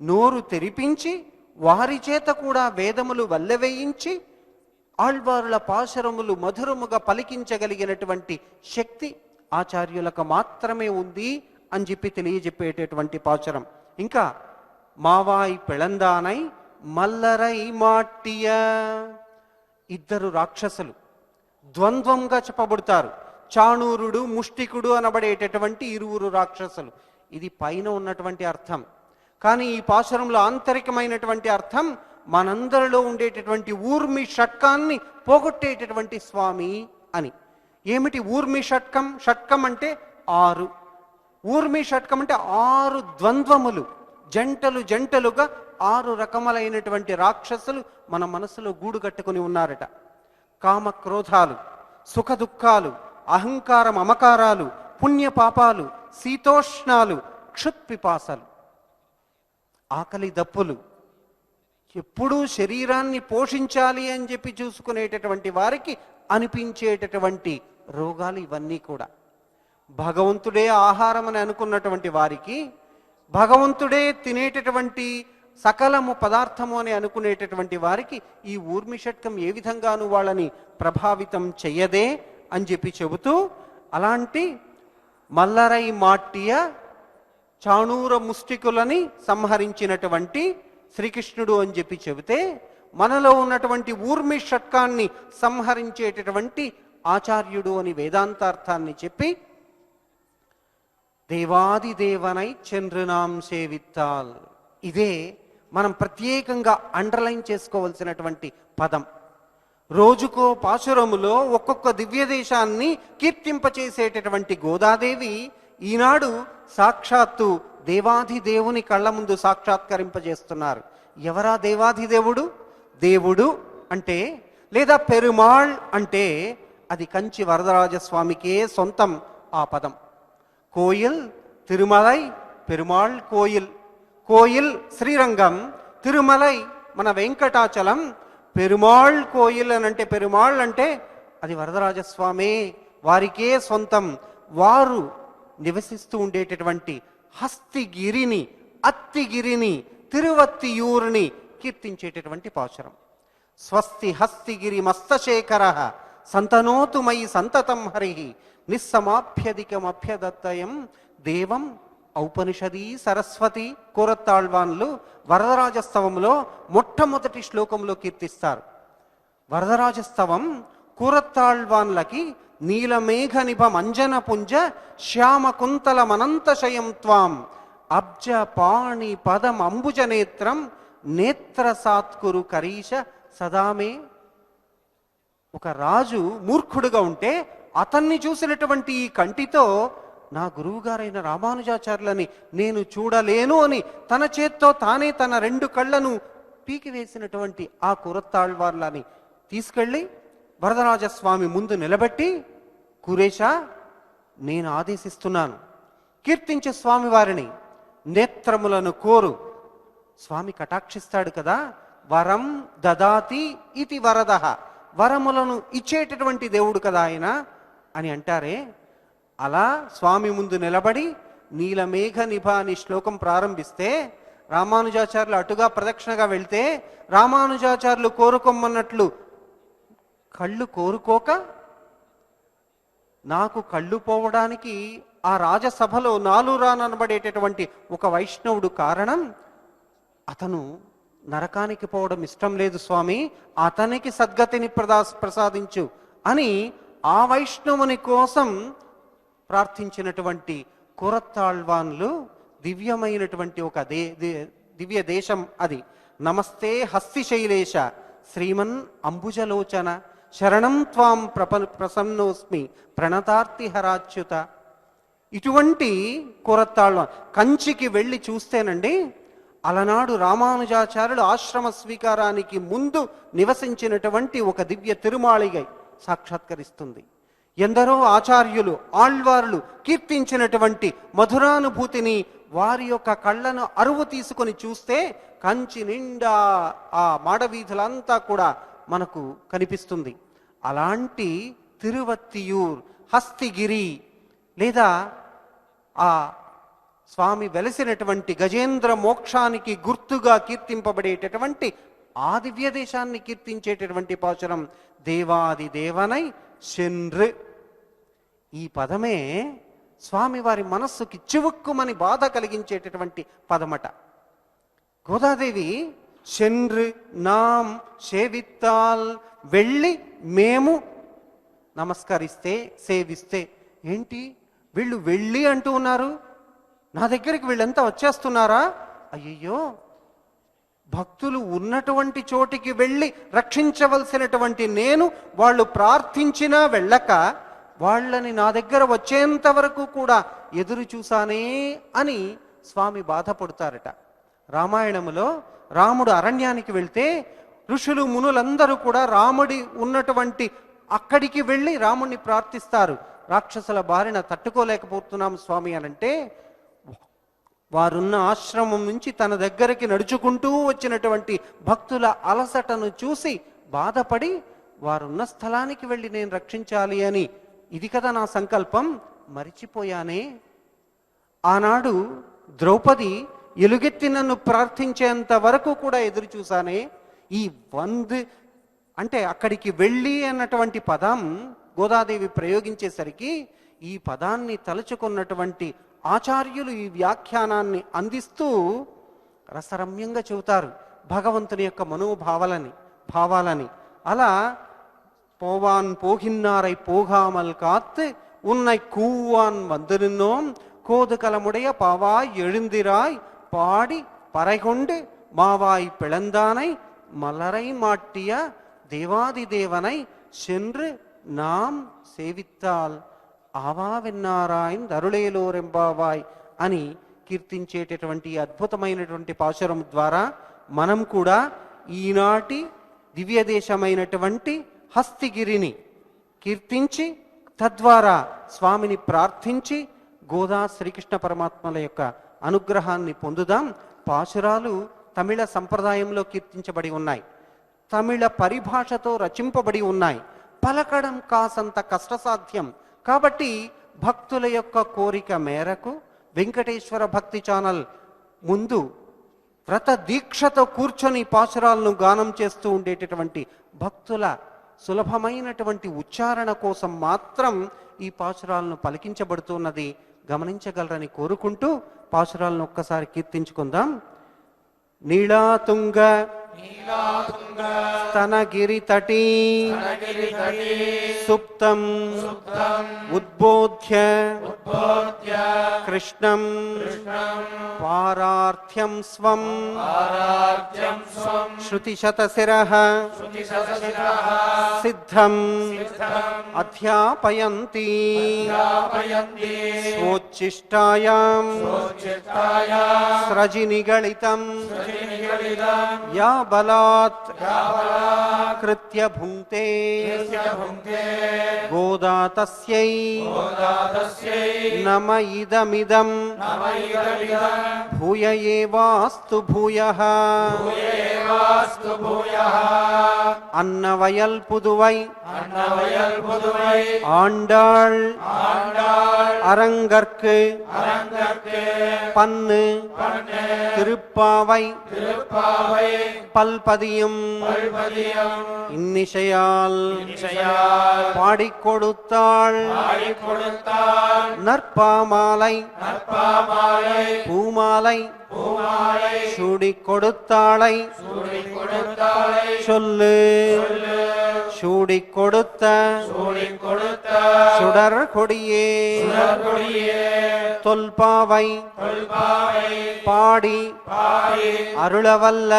నోరు తెరిపించి, వారి చేత కూడా వేదములు వల్లెవేయించి, ఆళ్వారుల పాశరములు మధురముగా పలికించగలిగినటువంటి శక్తి ఆచార్యులకు మాత్రమే ఉంది అని చెప్పి తెలియజెప్పేటటువంటి పాశరం. ఇంకా మావాయి పిళందానై మల్లరై మాట్టియ. ఇద్దరు రాక్షసులు ద్వంద్వంగా చెప్పబడతారు. చాణూరుడు, ముష్టికుడు అనబడేటటువంటి ఇరువురు రాక్షసులు. ఇది పైన ఉన్నటువంటి అర్థం. కానీ ఈ పాశురంలో ఆంతరికమైనటువంటి అర్థం మనందరిలో ఉండేటటువంటి ఊర్మి షట్కాన్ని పోగొట్టేటటువంటి స్వామి అని. ఏమిటి ఊర్మి షట్కం? షట్కం అంటే 6. ఊర్మి షట్కం అంటే 6 ద్వంద్వములు, జంటలు జంటలుగా 6 రకములైనటువంటి రాక్షసులు మన మనసులో గూడు కట్టుకుని ఉన్నారట. కామ క్రోధాలు, సుఖ దుఃఖాలు, అహంకార మమకారాలు, పుణ్య పాపాలు, శీతోష్ణాలు, క్షుత్పిపాసలు, ఆకలి దప్పులు, ఎప్పుడూ శరీరాన్ని పోషించాలి అని చెప్పి చూసుకునేటటువంటి వారికి అనిపించేటటువంటి రోగాలు ఇవన్నీ కూడా. భగవంతుడే ఆహారం అని అనుకున్నటువంటి వారికి, భగవంతుడే తినేటటువంటి సకలము పదార్థము అని అనుకునేటటువంటి వారికి ఈ ఊర్మి షట్కం ఏ విధంగానూ వాళ్ళని ప్రభావితం చెయ్యదే అని చెప్పి చెబుతూ, అలాంటి మల్లరై మాట్టియ చాణూర ముష్టికులని సంహరించినటువంటి శ్రీకృష్ణుడు అని చెప్పి చెబితే, మనలో ఉన్నటువంటి ఊర్మి షట్కాన్ని సంహరించేటటువంటి ఆచార్యుడు అని వేదాంతార్థాన్ని చెప్పి, దేవాది దేవనై చంద్రనాం సేవిత్తాల్. ఇదే మనం ప్రత్యేకంగా అండర్లైన్ చేసుకోవాల్సినటువంటి పదం. రోజుకో పాశురములో ఒక్కొక్క దివ్య దేశాన్ని కీర్తింపచేసేటటువంటి గోదాదేవి ఈనాడు సాక్షాత్తు దేవాది దేవుని కళ్ళ ముందు సాక్షాత్కరింపజేస్తున్నారు. ఎవరా దేవాది దేవుడు? దేవుడు అంటే, లేదా పెరుమాళ్ అంటే అది కంచి వరదరాజస్వామికే సొంతం ఆ పదం. కోయిల్ తిరుమలై, పెరుమాళ్ కోయిల్. కోయిల్ శ్రీరంగం, తిరుమలై మన వెంకటాచలం, పెరుమాళ్ కోయిల్ అని అంటే, పెరుమాళ్ అంటే అది వరదరాజస్వామే, వారికే సొంతం. వారు నివసిస్తూ ఉండేటటువంటి హస్తిగిరిని, అత్తిగిరిని, తిరువత్తియూరుని కీర్తించేటటువంటి పాశురం. స్వస్తి హస్తిగిరి మస్తశేఖర సంతనోతు మయి సంతతం హరి నిస్సమాభ్యధికమభ్యదత్తయం దేవం ఔపనిషదీ సరస్వతి. కోరత్తాళ్వాన్లు వరదరాజస్తవంలో మొట్టమొదటి శ్లోకంలో కీర్తిస్తారు. వరదరాజస్తవం కూరత్తాళ్వాన్లకి నీలమేఘ నిభ మంజన పుంజ శ్యామ కుంతల మనంతశయం త్వాం అబ్జ పాణి పదం అంబుజ నేత్రం నేత్ర సాత్కురు కరీష సదామే. ఒక రాజు మూర్ఖుడుగా ఉంటే అతన్ని చూసినటువంటి ఈ కంటితో నా గురువుగారైన రామానుజాచార్యులని నేను చూడలేను అని తన చేత్తో తానే తన 2 కళ్ళను పీకివేసినటువంటి ఆ కురత్తాళ్వార్లని తీసుకెళ్ళి వరదరాజస్వామి ముందు నిలబెట్టి, కురేషా, నేను ఆదేశిస్తున్నాను, కీర్తించే స్వామివారిని, నేత్రములను కోరు. స్వామి కటాక్షిస్తాడు కదా. వరం దదాతి ఇది వరదః, వరములను ఇచ్చేటటువంటి దేవుడు కదా ఆయన అని అంటారే. అలా స్వామి ముందు నిలబడి నీలమేఘ నిభ అని శ్లోకం ప్రారంభిస్తే రామానుజాచార్యులు అటుగా ప్రదక్షిణగా వెళ్తే రామానుజాచార్యులు కోరుకోమన్నట్లు కళ్ళు కోరుకోక నాకు కళ్ళు పోవడానికి ఆ రాజసభలో నాలురానబడేటటువంటి ఒక వైష్ణవుడు కారణం, అతను నరకానికి పోవడం ఇష్టం లేదు స్వామి, అతనికి సద్గతిని ప్రసాదించు అని ఆ వైష్ణవుని కోసం ప్రార్థించినటువంటి కురత్తాళ్వాన్లు దివ్యమైనటువంటి ఒక దివ్య దేశం అది. నమస్తే హస్తిశైలేశ శ్రీమన్ అంబుజలోచన శరణం త్వాం ప్రసన్నోస్మి ప్రణతార్తిహరాచ్యుత. ఇటువంటి కురత్తాళ్వాన్ కంచికి వెళ్ళి చూస్తేనండి, అలనాడు రామానుజాచార్యులు ఆశ్రమ స్వీకారానికి ముందు నివసించినటువంటి ఒక దివ్య తిరుమాళిగై సాక్షాత్కరిస్తుంది. ఎందరో ఆచార్యులు ఆళ్వార్లు కీర్తించినటువంటి మధురానుభూతిని వారి యొక్క కళ్ళను అరువు తీసుకొని చూస్తే కంచి నిండా ఆ మాడవీధులంతా కూడా మనకు కనిపిస్తుంది. అలాంటి తిరువత్తియూర్, హస్తిగిరి లేదా ఆ స్వామి వెలసినటువంటి గజేంద్ర మోక్షానికి గుర్తుగా కీర్తింపబడేటటువంటి ఆ దివ్య దేశాన్ని కీర్తించేటటువంటి పాశురం దేవాది దేవనై శెన్రు. ఈ పదమే స్వామివారి మనస్సుకి చివుక్కుమని బాధ కలిగించేటటువంటి పదమట. గోదాదేవి శెన్రు నాం సేవిత్తాల్, వెళ్ళి మేము నమస్కరిస్తే సేవిస్తే. ఏంటి వీళ్ళు వెళ్ళి అంటూ ఉన్నారు, నా దగ్గరికి వీళ్ళంతా వచ్చేస్తున్నారా? అయ్యయ్యో, భక్తులు ఉన్నటువంటి చోటికి వెళ్ళి రక్షించవలసినటువంటి నేను వాళ్ళు ప్రార్థించినా వెళ్ళక వాళ్ళని నా దగ్గర వచ్చేంత వరకు కూడా ఎదురు చూసానే అని స్వామి బాధపడతారట. రామాయణములో రాముడు అరణ్యానికి వెళ్తే ఋషులు మునులందరూ కూడా రాముడి ఉన్నటువంటి అక్కడికి వెళ్ళి రాముడిని ప్రార్థిస్తారు. రాక్షసుల బారిన తట్టుకోలేకపోతున్నాం స్వామి అనంటే, వారున్న ఆశ్రమం నుంచి తన దగ్గరికి నడుచుకుంటూ వచ్చినటువంటి భక్తుల అలసటను చూసి బాధపడి వారున్న స్థలానికి వెళ్ళి నేను రక్షించాలి అని, ఇది కదా నా సంకల్పం, మరిచిపోయానే. ఆనాడు ద్రౌపది ఎలుగెత్తి నన్ను ప్రార్థించేంత వరకు కూడా ఎదురు చూసానే. ఈ అంటే అక్కడికి వెళ్ళి అన్నటువంటి పదం గోదాదేవి ప్రయోగించేసరికి ఈ పదాన్ని తలుచుకున్నటువంటి ఆచార్యులు ఈ వ్యాఖ్యానాన్ని అందిస్తూ రసరమ్యంగా చెబుతారు భగవంతుని యొక్క భావాలని. అలా పోవాన్ పోగిన్నారై పోగామల్ కాత్ ఉన్నై కూవాన్ వందనిన్నోం కోదుకలముடைய பாவாய் எழுந்திராய் பாடி பறைகொண்டு மாவாய் பிளந்தானை மலரை மாட்டிய தேவாதி தேவனை சென்று நாம் సేవిత్తాల్ ఆవావెన్నారాయన్ దరుళేలోరెంబావాయ్ అని కీర్తించేటటువంటి అద్భుతమైనటువంటి పాశురం ద్వారా మనం కూడా ఈనాటి దివ్య దేశమైనటువంటి హస్తిగిరిని కీర్తించి తద్వారా స్వామిని ప్రార్థించి గోదా శ్రీకృష్ణ పరమాత్మల యొక్క అనుగ్రహాన్ని పొందుదాం. పాశురాలు తమిళ సంప్రదాయంలో కీర్తించబడి ఉన్నాయి, తమిళ పరిభాషతో రచింపబడి ఉన్నాయి. పలకడం కాసంత కష్టసాధ్యం కాబట్టి భక్తుల యొక్క కోరిక మేరకు వెంకటేశ్వర భక్తి ఛానల్ ముందు వ్రత దీక్షతో కూర్చొని పాశురాలను గానం చేస్తూ ఉండేటటువంటి భక్తుల సులభమైనటువంటి ఉచ్చారణ కోసం మాత్రం ఈ పాశురాలను పలికించబడుతున్నది గమనించగలరని కోరుకుంటూ పాశురాలను ఒక్కసారి కీర్తించుకుందాం. నీలాతుంగ स्तनगिरितटी स्तनगिरितटी सुप्तम् उद्बोध्य कृष्णं पारार्थ्यं स्वं श्रुतिशतशिरः सिद्धम् अध्यापयन्ति स्वोच्छिष्टायां स्रजिनिगलितं या बलात् कृत्य भुङ्क्ते गोदा तस्यै नम इदमिदं भूय एवास्तु भूयः अन्नवयल पुदुவை ஆண்டாள் அரங்கற்கு பன்னு திருப்பாவை பல்பதியும் இன்னிசையால் பாடிக் கொடுத்தாள் நற்பாமாலை பூமாலை சூடிக் கொடுத்தாளை சொல்லு சூடிக் கொடுத்த சுடர் கொடியே தொல்பாவை பாடி அருளவல்ல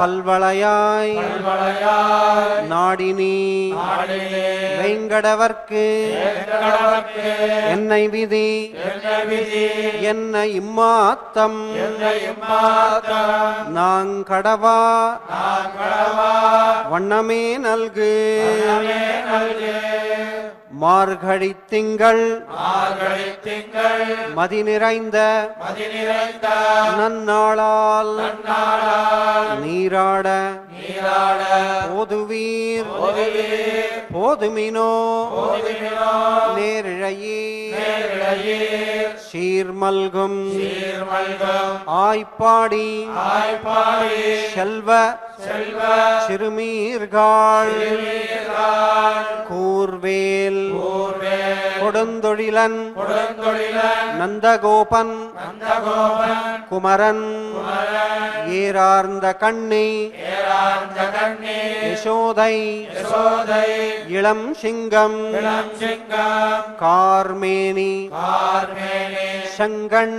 பல்வளையாய் நாடினி வெங்கடவர்க்கு என்னை விதி என்ன இம்மாத்தம் நாங்கடவா வண்ணமே நல்கு மார்கழி திங்கள் மதி நிறைந்த நன்னாளால் நீராட போதுவீர் போதுமினோ நேரிழையே சீர்மல்கும் ஆய்ப்பாடி செல்வ சிறுமீர்காள் கூர்வேல் கொடுந்தொழிலன் நந்தகோபன் குமரன் ஏறார்ந்த கண்ணி யசோதை இளம் சிங்கம் கார்மேனி சங்கண்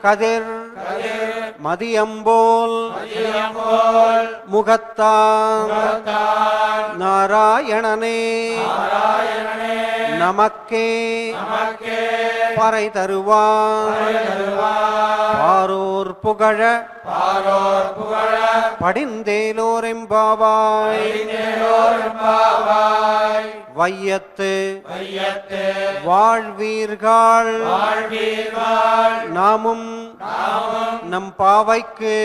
கதிர் மதியம்போல் முகத்தான் நாராயணனே நமக்கே பறை தருவான் பாரோர் புகழ படிந்தேலோரெம்பாவாய் வையத்து வாழ்வீர்கள் நாமும் நம் பாவைக்கு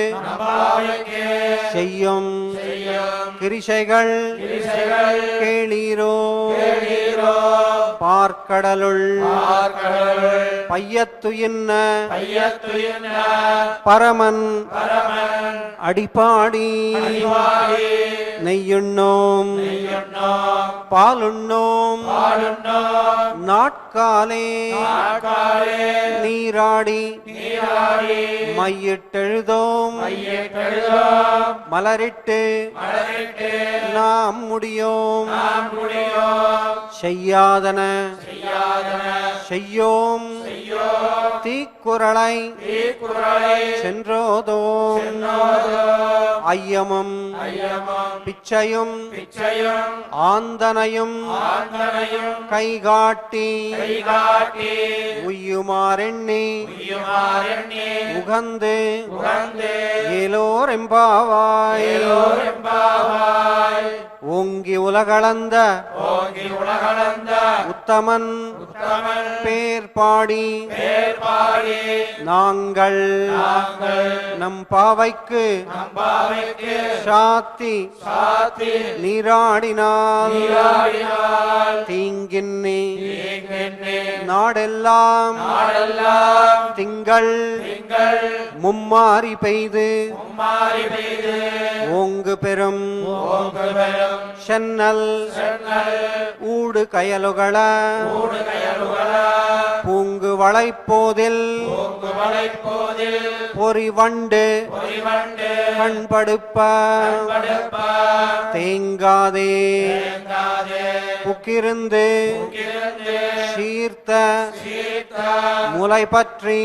செய்யும் கிரிசைகள் கேளீரோ பார்க்கடலுள் பையத்து என்ன பரமன் அடிப்பாடி நெய்யுண்ணோம் பாலுண்ணோம் நாட்காலே நீராடி மையிட்டெழுதோம் மலரிட்டு நாம் முடியோம் செய்யாதன செய்யோம் தீக்குறளை சென்றோதோம் ஐயமும் பிச்சையும் ஆந்தனையும் கைகாட்டி உய்யுமாறெண்ணி உகந்து ஏலோரெம்பாவாய் ஓங்கி உலகளந்த உத்தமன் பேர் பாடி நாங்கள் நம் பாவைக்கு சாத்தி நீராடினால் தீங்கின்னி நாடெல்லாம் திங்கள் மும்மாறி பெய்து ஓங்கு பெரும் சென்னல் ஊடு கயலுகள பூங்கு வளைப்போதில் பூங்குவளைப்போதில் பொறிவண்டு பொறிவண்டு கண்படுப்ப படுப்ப தேங்காதே தேங்காதே புக்கிருந்து கிருந்து சீர்த்த சீர்த்த முலை பற்றி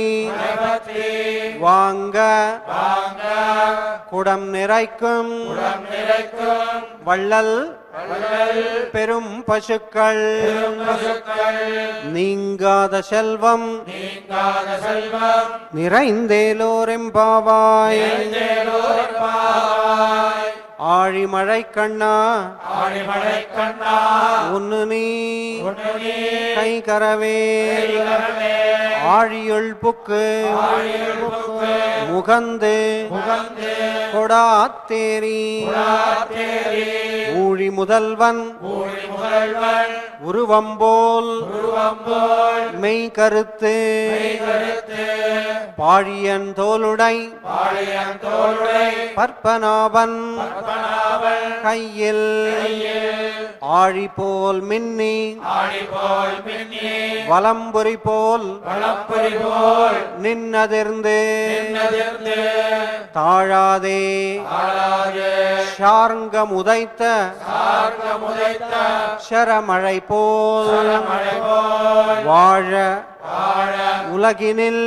பற்றி வாங்க வாங்க குடம் நிறைக்கும் குடம் நிறைக்கும் வள்ளல் வள்ளல் பெரும் பசுக்கள் பசுக்கள் நீங்காத செல்வம் நீங்காத செல்வம் நிறைந்தேலோரெம்பாவாய் நிறைந்தேலோரெம்பாவாய். ஆழிமழை கண்ணா ஆழிமழை கண்ணா உன்னு நீ உன்னு நீ கை கரவே கைகரவே ஆழியுள் புக்கு ஆழியுள் புக்கு முகந்து முகந்து கொடாத்தேரி கொடாத்தேரி ஊழி முதல்வன் ஊழி முதல்வன் உருவம்போல் உருவம்போல் மெய் கருத்து கருத்து பாழியன் தோளுடை பாழியன் தோளுடை பற்பனாவன் பத்மநாபன் கையில் ஆழி போல் மின்னி ஆடிபோல் மின்னி வலம்புரி போல் வளப்பறி போல் நின்னதிர்ந்து நின்னதிர்ந்து தாழாதே ஆளாதே ஷார்ங்கம் உதைத்த சார்க முதைத்த ஷரமழை போல் மழை போல் வாழ வாழ உலகினில்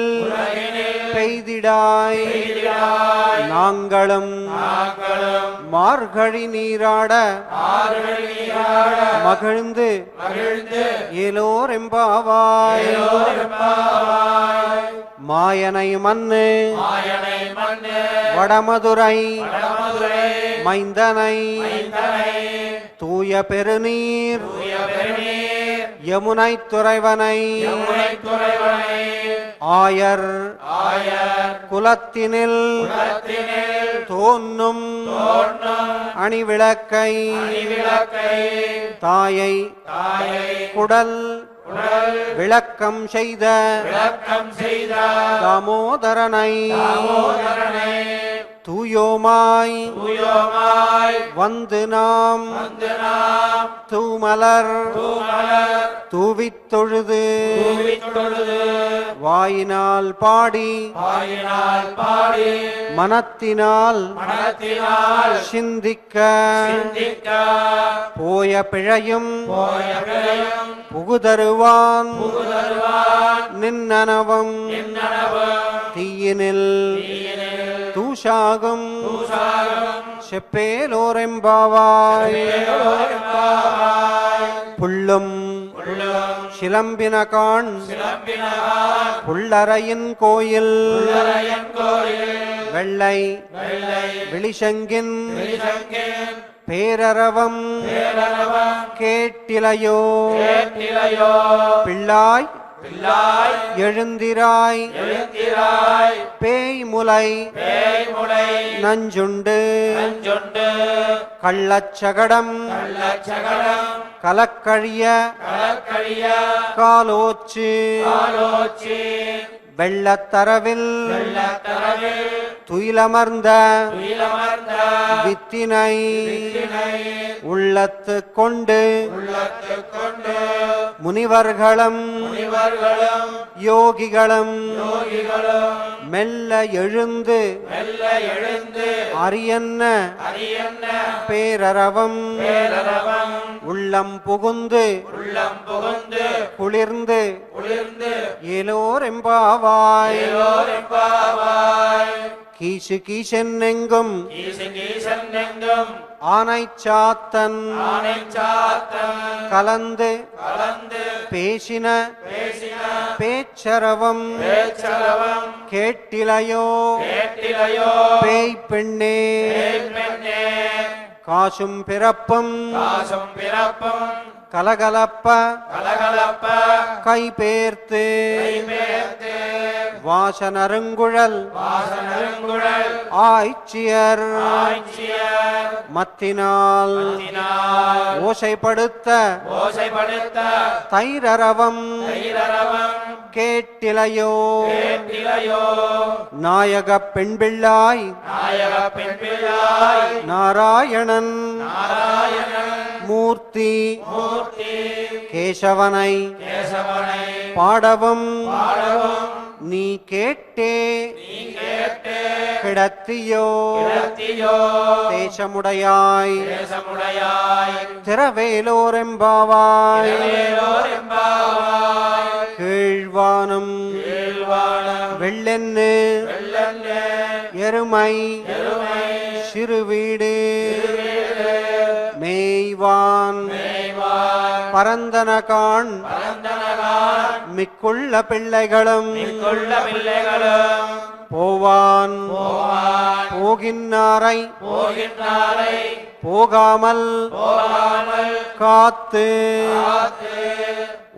பெய்திடாய் பெய்திடாய் நாங்களும் நாங்களும் மார்கழி நீராட ஆறுகள் நீராட மகிழ்ந்து மகிழ்ந்து ஏலோரெம்பாவாய் எல்லோரெம்பாவாய். மாயனை மண்ணு மாயனை மண்ணு வடமதுரை வடமதுரை மைந்தனை மைந்தனை தூய பெருநீர் தூய பெருநீர் யமுனை துறைவனை யமுனை துறைவனை ஆயர் ஆயர் குலத்தினில் குலத்தினில் தோன்றும் தோன்றும் அணிவிளக்கை விளக்கை தாயை தாயை குடல் உடல் விளக்கம் செய்த விளக்கம் செய்த தாமோதரனை தாமோதரனை தூயோமாய் தூயோமாய் வந்து நாம் வந்து நாம் தூமலர் தூமலர் தூவித் தொழுது தூவித் தொழுது வாயினால் பாடி வாயினால் பாடி மனத்தினால் மனத்தினால் சிந்திக்க சிந்திக்க போய பிழையும் போய பிழையும் புகுதருவான் புகுதருவான் நின்னனவம் நனவம் தீயினில் தீயினில் தூஷாகும் தூசாகம் செப்பேலோரெம்பாவாய் செப்பேலோரெம்பாவாய். புள்ளும் உள்ளம் சிலம்பினகான் சிலம்பினகான் புள்ளரையின் கோயில் உள்ளரையன் கோயில் வெள்ளை வெள்ளை விழிசங்கின் விழிசங்கின் பேரரவம் பேரரவம் கேட்டிலையோ கேட்டிலையோ பிள்ளாய் பிள்ளாய் எழுந்திராய் எழுந்திராய் பேய்முலை பேய்முளை நஞ்சுண்டு நஞ்சொண்டு கள்ளச்சகடம் கள்ளச்சகடம் கலக்கழிய கலக்கழிய காலோச்சு ஆலோச்சி வெள்ளத்தரவில் வெள்ளத்தரவில் துயிலமர்ந்த துயிலமர்ந்த வித்தினை வித்தினை உள்ளத்து கொண்டு உள்ளத்துக் கொண்டு முனிவர்களும் முனிவர்களும் யோகிகளும் யோகிகளும் மெல்ல எழுந்து மெல்ல எழுந்து அரியன்ன அரியன்ன பேரரவம் பேரரவம் உள்ளம் புகுந்து உள்ளம் புகுந்து குளிர்ந்து குளிர்ந்து ஏலோரெம்பாவாய் எல்லோரெம்பாவாய். கீசு கீசென்னெங்கும் ஈசன் ஈசன் எங்கும் ஆனைச்சாத்தன் ஆனைச்சாத்தன் கலந்து கலந்து பேசின பேசின பேச்சரவம் பேச்சரவம் கேட்டிலையோ கேட்டிலையோ பேய் பெண்ணே பெண்ணே காசும் பிறப்பும் காசும் பிறப்பும் கலகலப்ப கலகலப்ப கைபேர்த்து கைபேர்த்து வாசனருங்குழல் வாசனருங்குழல் ஆய்ச்சியர் ஆய்ச்சியர் மத்தினால் மத்தினால் ஓசைப்படுத்த ஓசைப்படுத்த தைரரவம் தைரரவம் கேட்டிலையோ கேட்டிலையோ நாயகப் பெண்பிள்ளாய் நாயக பெண் பிள்ளாய் நாராயணன் நாராயணன் மூர்த்தி மூர்த்தி கேசவனை கேசவனை பாடவும் பாடவும் நீ கேட்டே நீ கேட்டே கிடத்தியோ கிடத்தியோ தேசமுடையாய் தேசமுடையாய் திரவேலோரெம்பாவாய் திரவேலோர் எம்பாவாய் கீழ்வானம் கீழ்வானம் வெள்ளென்னு வெள்ளெண்ணெ எருமை எருமை சிறுவீடு திருவீடு மேய்வான் மேய்வான் பரந்தனகான் பரந்தனகான் மிக்குள்ள பிள்ளைகளும் மிக்குள்ள பிள்ளைகளும் போவான் போவான் போகின்னாரை போகின்றாரை போகாமல் போகாமல் காத்து காத்து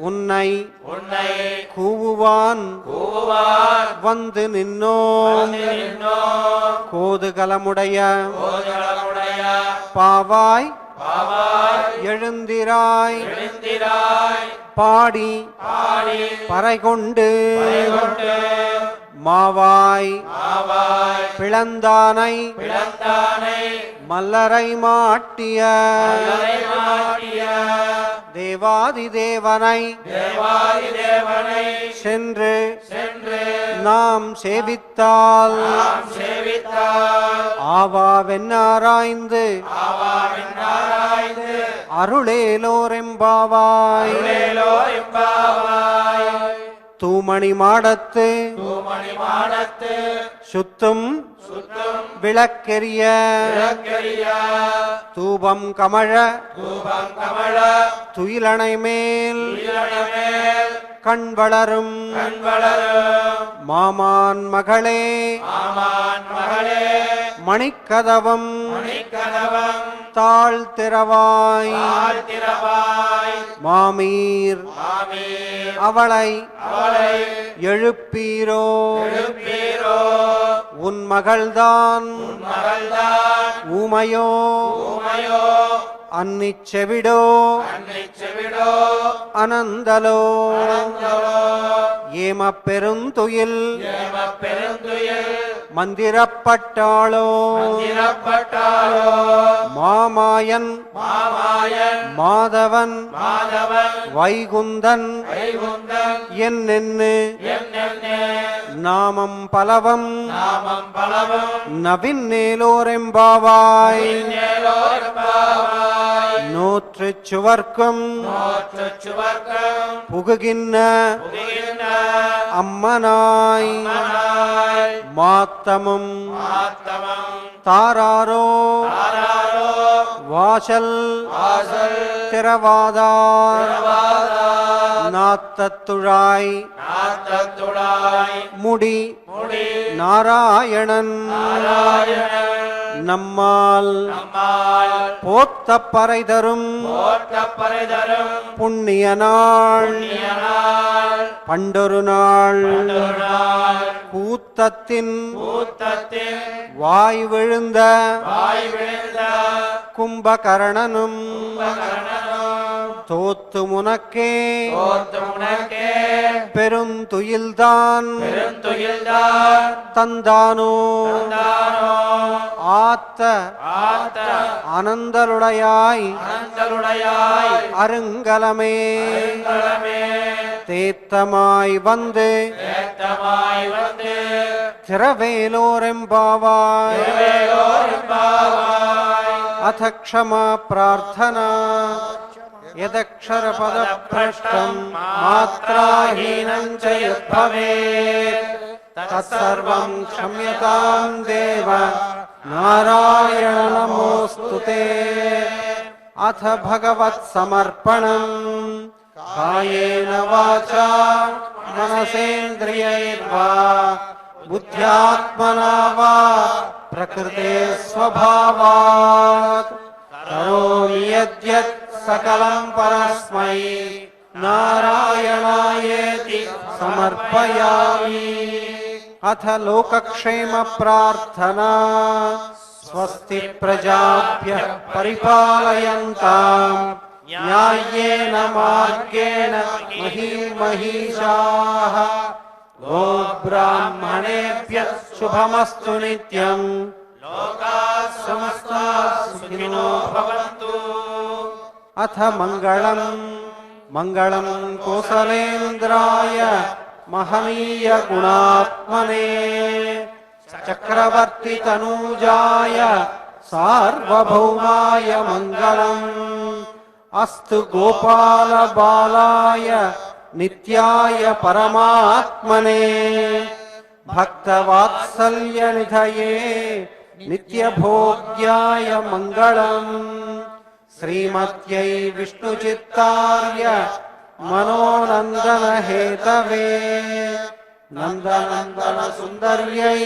உன்னை உன்னை கூவுவான் கூவான் வந்து நின்னோம் நின்னோ கோதுகலமுடைய கோதளமுடைய பாவாய் பாவாய் எழுந்திராய் எழுந்திராய் பாடி பாடி பறைகொண்டு கொண்டு மாவாய் ஆவாய் பிளந்தானை பிளந்தானை மல்லரை மாட்டிய மலரை மாட்டிய தேவாதி தேவனை தேவாதி தேவனை சென்று சென்று நாம் சேவித்தால் நாம் சேவித்தால் ஆவாவென்னாராய்ந்து ஆவாவின்னாராய்ந்து அருளேலோரெம்பாவாய் அருளேலோ எம்பாவாய் தூமணி மாடத்து தூமணி மாடத்து சுத்தும் சுத்தம் விளக்கெரிய விளக்கரிய தூபம் கமழ தூபம் கமல துயிலணை மேல் மேல் கண் வளரும் கண் வளரும் மாமான் மகளே ஆமான் மகளே மணிக்கதவம் மணிக்கதவம் தாழ் திறவாய் திறவாய் மாமீர் ஆமீர் அவளை அவளை எழுப்பீரோ எழுப்பீரோ உன் மகள்தான் மகள்தான் ஊமையோ உமையோ அன்னிச் செவிடோ அன்னை செவிடோ அனந்தலோ அனந்தலோ ஏம பெருந்துயில் ஏம பெருந்துயில் மந்திரப்பட்டாளோ திறப்பட்டாளோ மாமாயன் மாமாயன் மாதவன் மாதவன் வைகுந்தன் வைகுந்தன் என்னென்னு என்னென்ன நாமம் பலவம் நாமம் பலவும் நவின்னேலோரெம்பாவாய் நேலோர் பாவாய் நூற்று சுவர்க்கும் நோற்று சுவர்க்கம் புகுகின்ற புகின்ற அம்மனாய் மனாய் மாத்தமும் ஆத்தமம் தாராரோ ஆராரோ வாசல் வாசல் திரவாதார் வாதார் நாத்தத்துழாய் நாத்தத்துடாய் முடி முடி நாராயணன் நாராயணன் நம்மால் நம்மால் போத்த பறை தரும் போட்ட பரிதரும் புண்ணிய நாள் புண்ணியனாள் பண்டொரு நாள் நாள் கூத்தத்தின் கூத்தத்தின் வாய் விழுந்த வாய் விழுந்த கும்பகரணனும் கும்பகர்ணனும் தோத்து முனக்கே தோத்து உனக்கே பெருந்துயில்தான் பெருந்துயில்தான் தந்தானோ தானோ ஆத்த ஆத்த அனந்தலுடையாய் அனந்தருடையாய் அருங்கலமே களமே தேத்தமாய் வந்து ஏத்தமாய் வந்து திரவேலோரெம்பாவாய் வேலோர் பாவாய் अथ क्षमा प्रार्थना यदक्षरपदभ्रष्टं मात्राहीनं च यद्भवेत् तत्सर्वं क्षम्यतां देव नारायण नमोऽस्तु ते। अथ भगवत्समर्पणम् कायेन वाचा मनसेन्द्रियैर्वा बुद्ध्यात्मना वा प्रकृते स्वभावात् करोमि यद्यत् सकलं परस्मै नारायणायेति समर्पयामि। अथ लोकक्षेम प्रार्थना स्वस्ति प्रजाभ्यः परिपालयन्ताम् न्याय्येन मार्गेण महीमहीषाः गोब्राह्मणेभ्यः शुभमस्तु नित्यम् लोकाः समस्ताः सुखिनो भवन्तु। अथ मङ्गलम् మంగళం కోసలేంద్రాయ మహనీయ గుణాత్మనే చక్రవర్తి తనూజాయ సార్వభౌమాయ మంగళం అస్తు గోపాల బాలాయ నిత్యాయ పరమాత్మనే భక్తవాత్సల్య నిధయే నిత్యభోగ్యాయ మంగళం శ్రీమత్యై విష్ణుచిత్తార్య మనోనందన హేతవే నందనందన సుందర్యై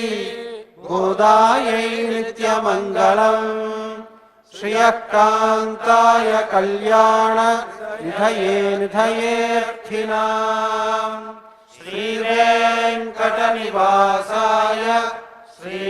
గోదాయై నిత్యమంగళం శ్రియకాంతాయ కళ్యాణ నిధయే నిధయేర్థినాం శ్రీవేంకట నివాసాయ శ్రీ